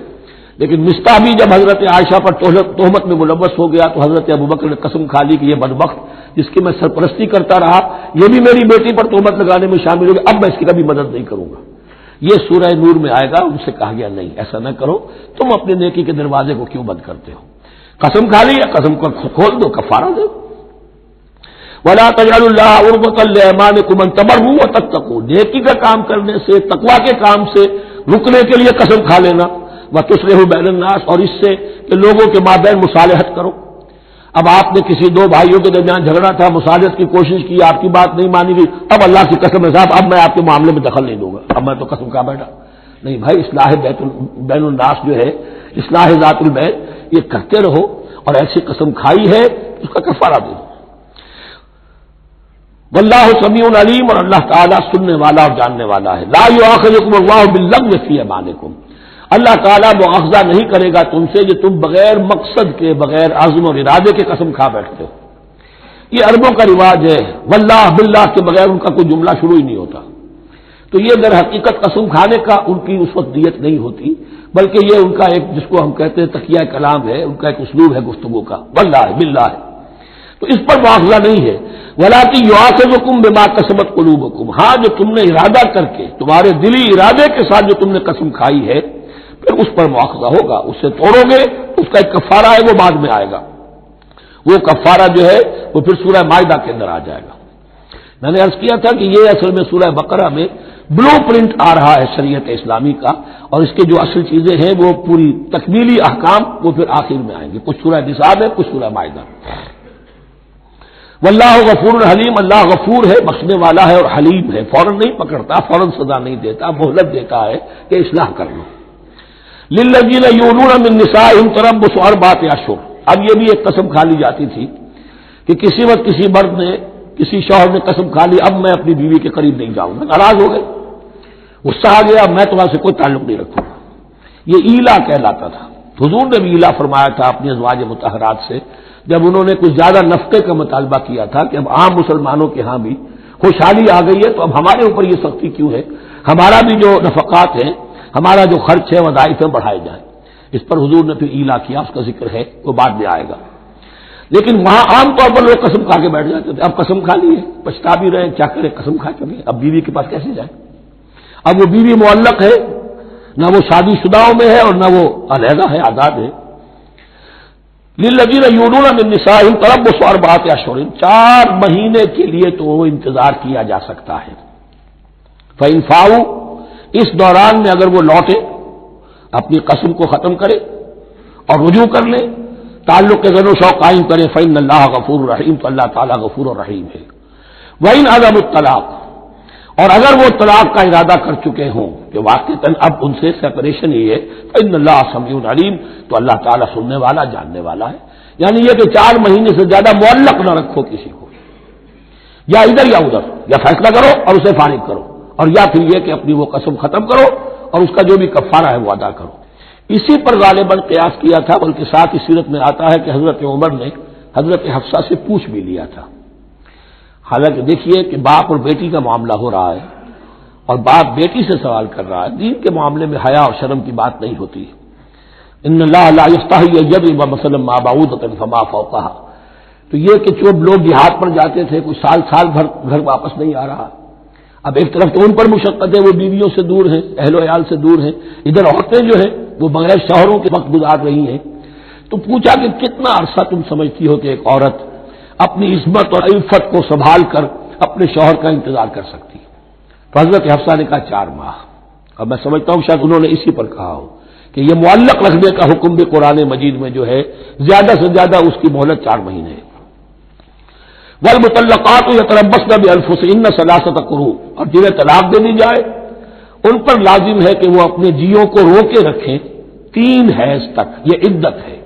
لیکن مستح بھی جب حضرت عائشہ پر تہمت میں ملوث ہو گیا تو حضرت ابوبکر نے قسم کھا لی کہ یہ بدبخت جس کی میں سرپرستی کرتا رہا یہ بھی میری بیٹی پر تہمت لگانے میں شامل ہو گیا، اب میں اس کی کبھی مدد نہیں کروں گا. یہ سورہ نور میں آئے گا. ان سے کہا گیا نہیں ایسا نہ کرو، تم اپنے نیکی کے دروازے کو کیوں بند کرتے ہو؟ قسم کھا لی، قسم کو کھول دو، کفارہ دو. ولا تجعلوا اللہ عرضۃ لایمانکم ان تبروا وتتقوا، نیکی کا کام کرنے سے، تقوی کے کام سے رکنے کے لیے قسم کھا لینا. وتصلحوا بین الناس، اور اس سے کہ لوگوں کے مابین مصالحت کرو. اب آپ نے کسی دو بھائیوں کے درمیان جھگڑا تھا، مصالحت کی کوشش کی، آپ کی بات نہیں مانی گئی، اب اللہ کی قسم ہے صاحب اب میں آپ کے معاملے میں دخل نہیں دوں گا، اب میں تو قسم کھا بیٹھا. نہیں بھائی، اصلاح بین الناس جو ہے، اصلاح ذات البین، یہ کرتے رہو. اور ایسی قسم کھائی ہے اس کا کفارہ دے دو. واللہ سمیع علیم، اور اللہ تعالیٰ سننے والا اور جاننے والا ہے. لا یؤاخذکم اللہ باللغو فی ایمانکم، اللہ تعالیٰ مؤاخذہ نہیں کرے گا تم سے کہ تم بغیر مقصد کے، بغیر عزم اور ارادے کے قسم کھا بیٹھتے ہو. یہ عربوں کا رواج ہے، واللہ باللہ کے بغیر ان کا کوئی جملہ شروع ہی نہیں ہوتا. تو یہ در حقیقت قسم کھانے کا ان کی اس وقت نیت نہیں ہوتی، بلکہ یہ ان کا ایک جس کو ہم کہتے ہیں تقیہ کلام ہے، ان کا ایک اسلوب ہے گفتگو کا، واللہ باللہ ہے. تو اس پر مواخذہ نہیں ہے. ولاکن یؤاخذکم بما کسبت قلوبکم، ہاں جو تم نے ارادہ کر کے، تمہارے دلی ارادے کے ساتھ جو تم نے قسم کھائی ہے، پھر اس پر مواخذہ ہوگا. اس سے توڑو گے، اس کا ایک کفارہ ہے، وہ بعد میں آئے گا. وہ کفارہ جو ہے وہ پھر سورہ مائدہ کے اندر آ جائے گا. میں نے عرض کیا تھا کہ یہ اصل میں سورہ بقرہ میں بلو پرنٹ آ رہا ہے شریعت اسلامی کا، اور اس کے جو اصل چیزیں ہیں وہ پوری تکمیلی احکام وہ پھر آخر میں آئیں گے. کچھ سورہ نساء ہے، کچھ سورہ مائدہ. واللہ غفور حلیم، اللہ غفور ہے، بخشنے والا ہے اور حلیم ہے، فوراً نہیں پکڑتا، فوراً سزا نہیں دیتا، مہلت دیتا ہے کہ اصلاح کر لو. للذین یؤلون من نسائہم تربص اربعۃ اشہر، اب یہ بھی ایک قسم کھا لی جاتی تھی کہ کسی وقت کسی مرد نے، کسی شوہر نے قسم کھا لی اب میں اپنی بیوی کے قریب نہیں جاؤں گا، ناراض ہو گئے، غصہ آ گیا، میں تمہارے سے کوئی تعلق نہیں رکھوں گا. یہ ایلا کہلاتا تھا. حضور نے بھی ایلا فرمایا تھا اپنی ازواج مطہرات سے جب انہوں نے کچھ زیادہ نفقے کا مطالبہ کیا تھا کہ اب عام مسلمانوں کے ہاں بھی خوشحالی آ گئی ہے تو اب ہمارے اوپر یہ سختی کیوں ہے، ہمارا بھی جو نفقات ہیں، ہمارا جو خرچ ہے، وظائف ہیں، بڑھائے جائیں. اس پر حضور نے پھر ایلا کیا، اس کا ذکر ہے، وہ بعد میں آئے گا. لیکن وہاں عام طور پر لوگ قسم کھا کے بیٹھ جاتے تھے. اب قسم کھا لی ہے، پچھتا بھی رہے، کیا کرے، قسم کھا چکے، اب بیوی کے پاس کیسے جائے؟ اب وہ بیوی معلق ہے، نہ وہ شادی شداؤں میں ہے اور نہ وہ علیحدہ ہے، آزاد ہے. للذین یؤلون من نسائہم تربص اربعۃ اشہر، 4 مہینے کے لیے تو وہ انتظار کیا جا سکتا ہے. فإن فاؤوا، اس دوران میں اگر وہ لوٹے، اپنی قسم کو ختم کرے اور رجوع کر لے، تعلق کے زن و شوق قائم کرے، فإن اللہ غفور رحیم، تو اللہ تعالیٰ غفور و رحیم ہے. وإن عزموا الطلاق، اور اگر وہ طلاق کا ارادہ کر چکے ہوں کہ واقعتاً اب ان سے سیپریشن ہی ہے، فإن اللہ سمیع علیم، تو اللہ تعالیٰ سننے والا، جاننے والا ہے. یعنی یہ کہ 4 مہینے سے زیادہ معلق نہ رکھو کسی کو، یا ادھر یا ادھر، یا فیصلہ کرو اور اسے فارغ کرو، اور یا پھر یہ کہ اپنی وہ قسم ختم کرو اور اس کا جو بھی کفارہ ہے وہ ادا کرو. اسی پر غالباً قیاس کیا تھا، بلکہ ساتھ اس سیرت میں آتا ہے کہ حضرت عمر نے حضرت حفصہ سے پوچھ بھی لیا تھا. حالانکہ دیکھیے کہ باپ اور بیٹی کا معاملہ ہو رہا ہے اور باپ بیٹی سے سوال کر رہا ہے، دین کے معاملے میں حیا اور شرم کی بات نہیں ہوتی. ان اللہ لا یستحی ان یضرب مثلا ما بعوضۃ فما فوقها، تو یہ کہ جو لوگ جہاد پر جاتے تھے کوئی سال بھر گھر واپس نہیں آ رہا، اب ایک طرف تو ان پر مشقت ہے، وہ بیویوں سے دور ہیں، اہل و عیال سے دور ہیں، ادھر عورتیں جو ہیں وہ بغیر شوہروں کے وقت گزار رہی ہیں. تو پوچھا کہ کتنا عرصہ تم سمجھتی ہو کہ ایک عورت اپنی عصمت اور عفت کو سنبھال کر اپنے شوہر کا انتظار کر سکتی ہے؟ تو حضرت حفصہ نے کہا 4 ماہ. اب میں سمجھتا ہوں شاید انہوں نے اسی پر کہا ہو کہ یہ معلق رکھنے کا حکم بھی قرآن مجید میں جو ہے زیادہ سے زیادہ اس کی مہلت 4 مہینے ہے. والمطلقات یتربصن بانفسهن 3 قروء، اور جنہیں طلاق دے دی جائے ان پر لازم ہے کہ وہ اپنے جیوں کو روکے رکھیں 3 حیض تک. یہ عدت ہے،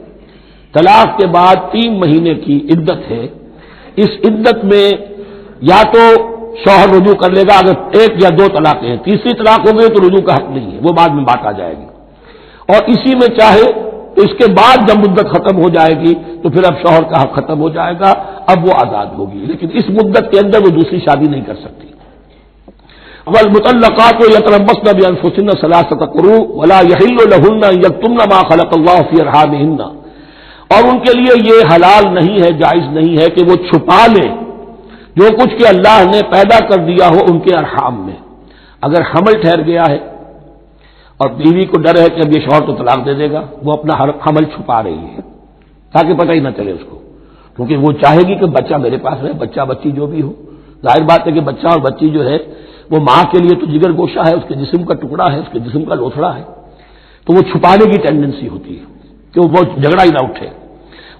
طلاق کے بعد 3 مہینے کی عدت ہے. اس عدت میں یا تو شوہر رجوع کر لے گا اگر 1 یا 2 طلاقیں ہیں، تیسری طلاق ہو گئی تو رجوع کا حق نہیں ہے، وہ بعد میں بات آ جائے گی. اور اسی میں چاہے تو اس کے بعد جب مدت ختم ہو جائے گی تو پھر اب شوہر کا حق ختم ہو جائے گا، اب وہ آزاد ہوگی، لیکن اس مدت کے اندر وہ دوسری شادی نہیں کر سکتی. والمطلقات یتربصن بانفسهن 3 قروء ولا يحل لهن ان يكتمن ما خلق الله في ارحامهن، اور ان کے لیے یہ حلال نہیں ہے، جائز نہیں ہے کہ وہ چھپا لیں جو کچھ کہ اللہ نے پیدا کر دیا ہو ان کے ارحام میں. اگر حمل ٹھہر گیا ہے اور بیوی کو ڈر ہے کہ اب یہ شوہر تو طلاق دے دے گا، وہ اپنا حمل چھپا رہی ہے تاکہ پتہ ہی نہ چلے اس کو، کیونکہ وہ چاہے گی کہ بچہ میرے پاس رہے، بچہ بچی جو بھی ہو. ظاہر بات ہے کہ بچہ اور بچی جو ہے وہ ماں کے لیے تو جگر گوشہ ہے، اس کے جسم کا ٹکڑا ہے، اس کے جسم کا لوتھڑا ہے، تو وہ چھپانے کی ٹینڈنسی ہوتی ہے کہ وہ جھگڑا ہی نہ اٹھے.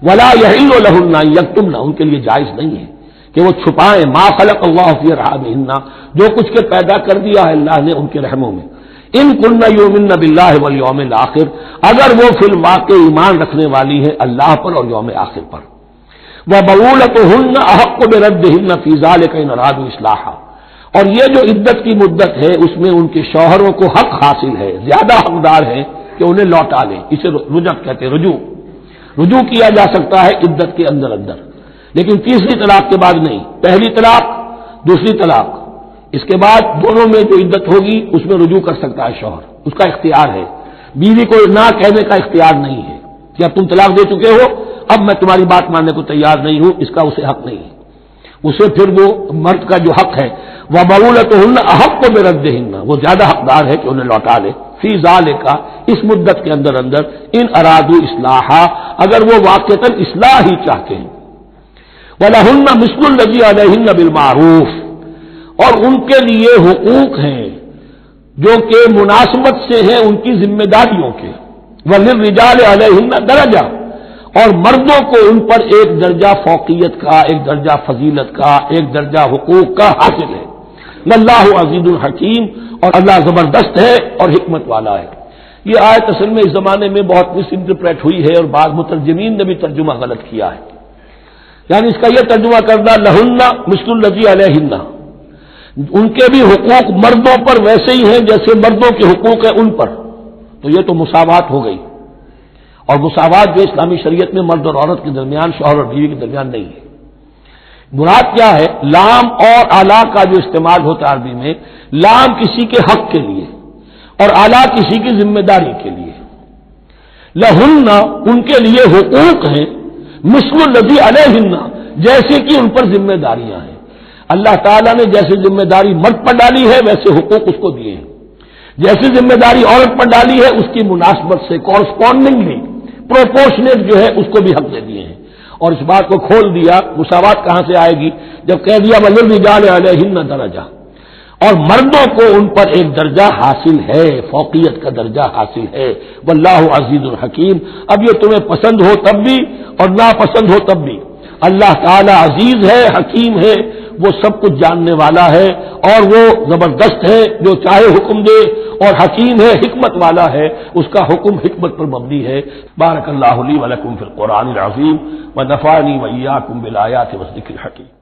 ولا يحل لهن ان يكتمن، ان کے لیے جائز نہیں ہے کہ وہ چھپائیں ما خلق اللہ فی ارحامهن، جو کچھ کے پیدا کر دیا ہے اللہ نے ان کے رحموں میں. ان كن يؤمن بالله واليوم الاخر، اگر وہ فی الواقع ایمان رکھنے والی ہے اللہ پر اور یوم آخر پر. وبعولتهن احق بردهن في ذلك ان ارادوا اصلاحا، اور یہ جو عدت کی مدت ہے اس میں ان کے شوہروں کو حق حاصل ہے، زیادہ حقدار ہے کہ انہیں لوٹا لیں. اسے رجعت کہتے ہیں، رجوع کیا جا سکتا ہے عدت کے اندر لیکن تیسری طلاق کے بعد نہیں. پہلی طلاق، دوسری طلاق، اس کے بعد دونوں میں جو عدت ہوگی اس میں رجوع کر سکتا ہے شوہر، اس کا اختیار ہے. بیوی کو نہ کہنے کا اختیار نہیں ہے کہ اب تم طلاق دے چکے ہو، اب میں تمہاری بات ماننے کو تیار نہیں ہوں، اس کا اسے حق نہیں ہے. اسے پھر وہ مرد کا جو حق ہے وَبَعُولَتُهُنَّ أَحَقُّ بِرَدِّهِنَّ، وہ زیادہ حقدار ہے کہ انہیں لوٹا لے. فی ذالک، اس مدت کے اندر ان ارادوا اصلاحا، اگر وہ واقعتاً اصلاح ہی چاہتے ہیں. وَلَهُنَّ مِثْلُ الَّذِي عَلَيْهِنَّ بِالْمَعْرُوفِ، اور ان کے لیے حقوق ہیں جو کہ مناسبت سے ہیں ان کی ذمہ داریوں کے. وَلِلرِّجَالِ عَلَيْهِنَّ دَرَجَةٌ، اور مردوں کو ان پر ایک درجہ فوقیت کا، ایک درجہ فضیلت کا، ایک درجہ حقوق کا حاصل ہے. واللہ عزیز الحکیم، اور اللہ زبردست ہے اور حکمت والا ہے. یہ آیت اصل میں اس زمانے میں بہت مس انٹرپریٹ ہوئی ہے اور بعض مترجمین نے بھی ترجمہ غلط کیا ہے. یعنی اس کا یہ ترجمہ کرنا لہن مثل الذی علیہن، ان کے بھی حقوق مردوں پر ویسے ہی ہیں جیسے مردوں کے حقوق ہیں ان پر، تو یہ تو مساوات ہو گئی. اور مساوات جو اسلامی شریعت میں مرد اور عورت کے درمیان، شوہر اور بیوی کے درمیان نہیں ہے. مراد کیا ہے؟ لام اور اعلیٰ کا جو استعمال ہوتا ہے عربی میں، لام کسی کے حق کے لیے اور اعلیٰ کسی کی ذمہ داری کے لیے. لہن ان کے لیے حقوق ہیں، مثل الذی علیہن جیسے کہ ان پر ذمہ داریاں ہیں. اللہ تعالیٰ نے جیسے ذمہ داری مرد پر ڈالی ہے ویسے حقوق اس کو دیے ہیں. جیسی ذمہ داری عورت پر ڈالی ہے اس کی مناسبت سے کورسپونڈنگلی پروپورشنیٹ جو ہے اس کو بھی حق دے دیے ہیں. اور اس بات کو کھول دیا مساوات کہاں سے آئے گی جب کہہ دیا وَلِلرِّجَالِ عَلَيْهِنَّ دَرَجَةٌ، اور مردوں کو ان پر ایک درجہ حاصل ہے، فوقیت کا درجہ حاصل ہے. واللہ عزیز الحکیم، اب یہ تمہیں پسند ہو تب بھی اور ناپسند ہو تب بھی اللہ تعالی عزیز ہے، حکیم ہے، وہ سب کچھ جاننے والا ہے اور وہ زبردست ہے، جو چاہے حکم دے، اور حکیم ہے، حکمت والا ہے، اس کا حکم حکمت پر مبنی ہے. بارک اللہ لی ولکم فی القرآن العظیم ونفعنی وإیاکم بالآیات والذکر الحکیم.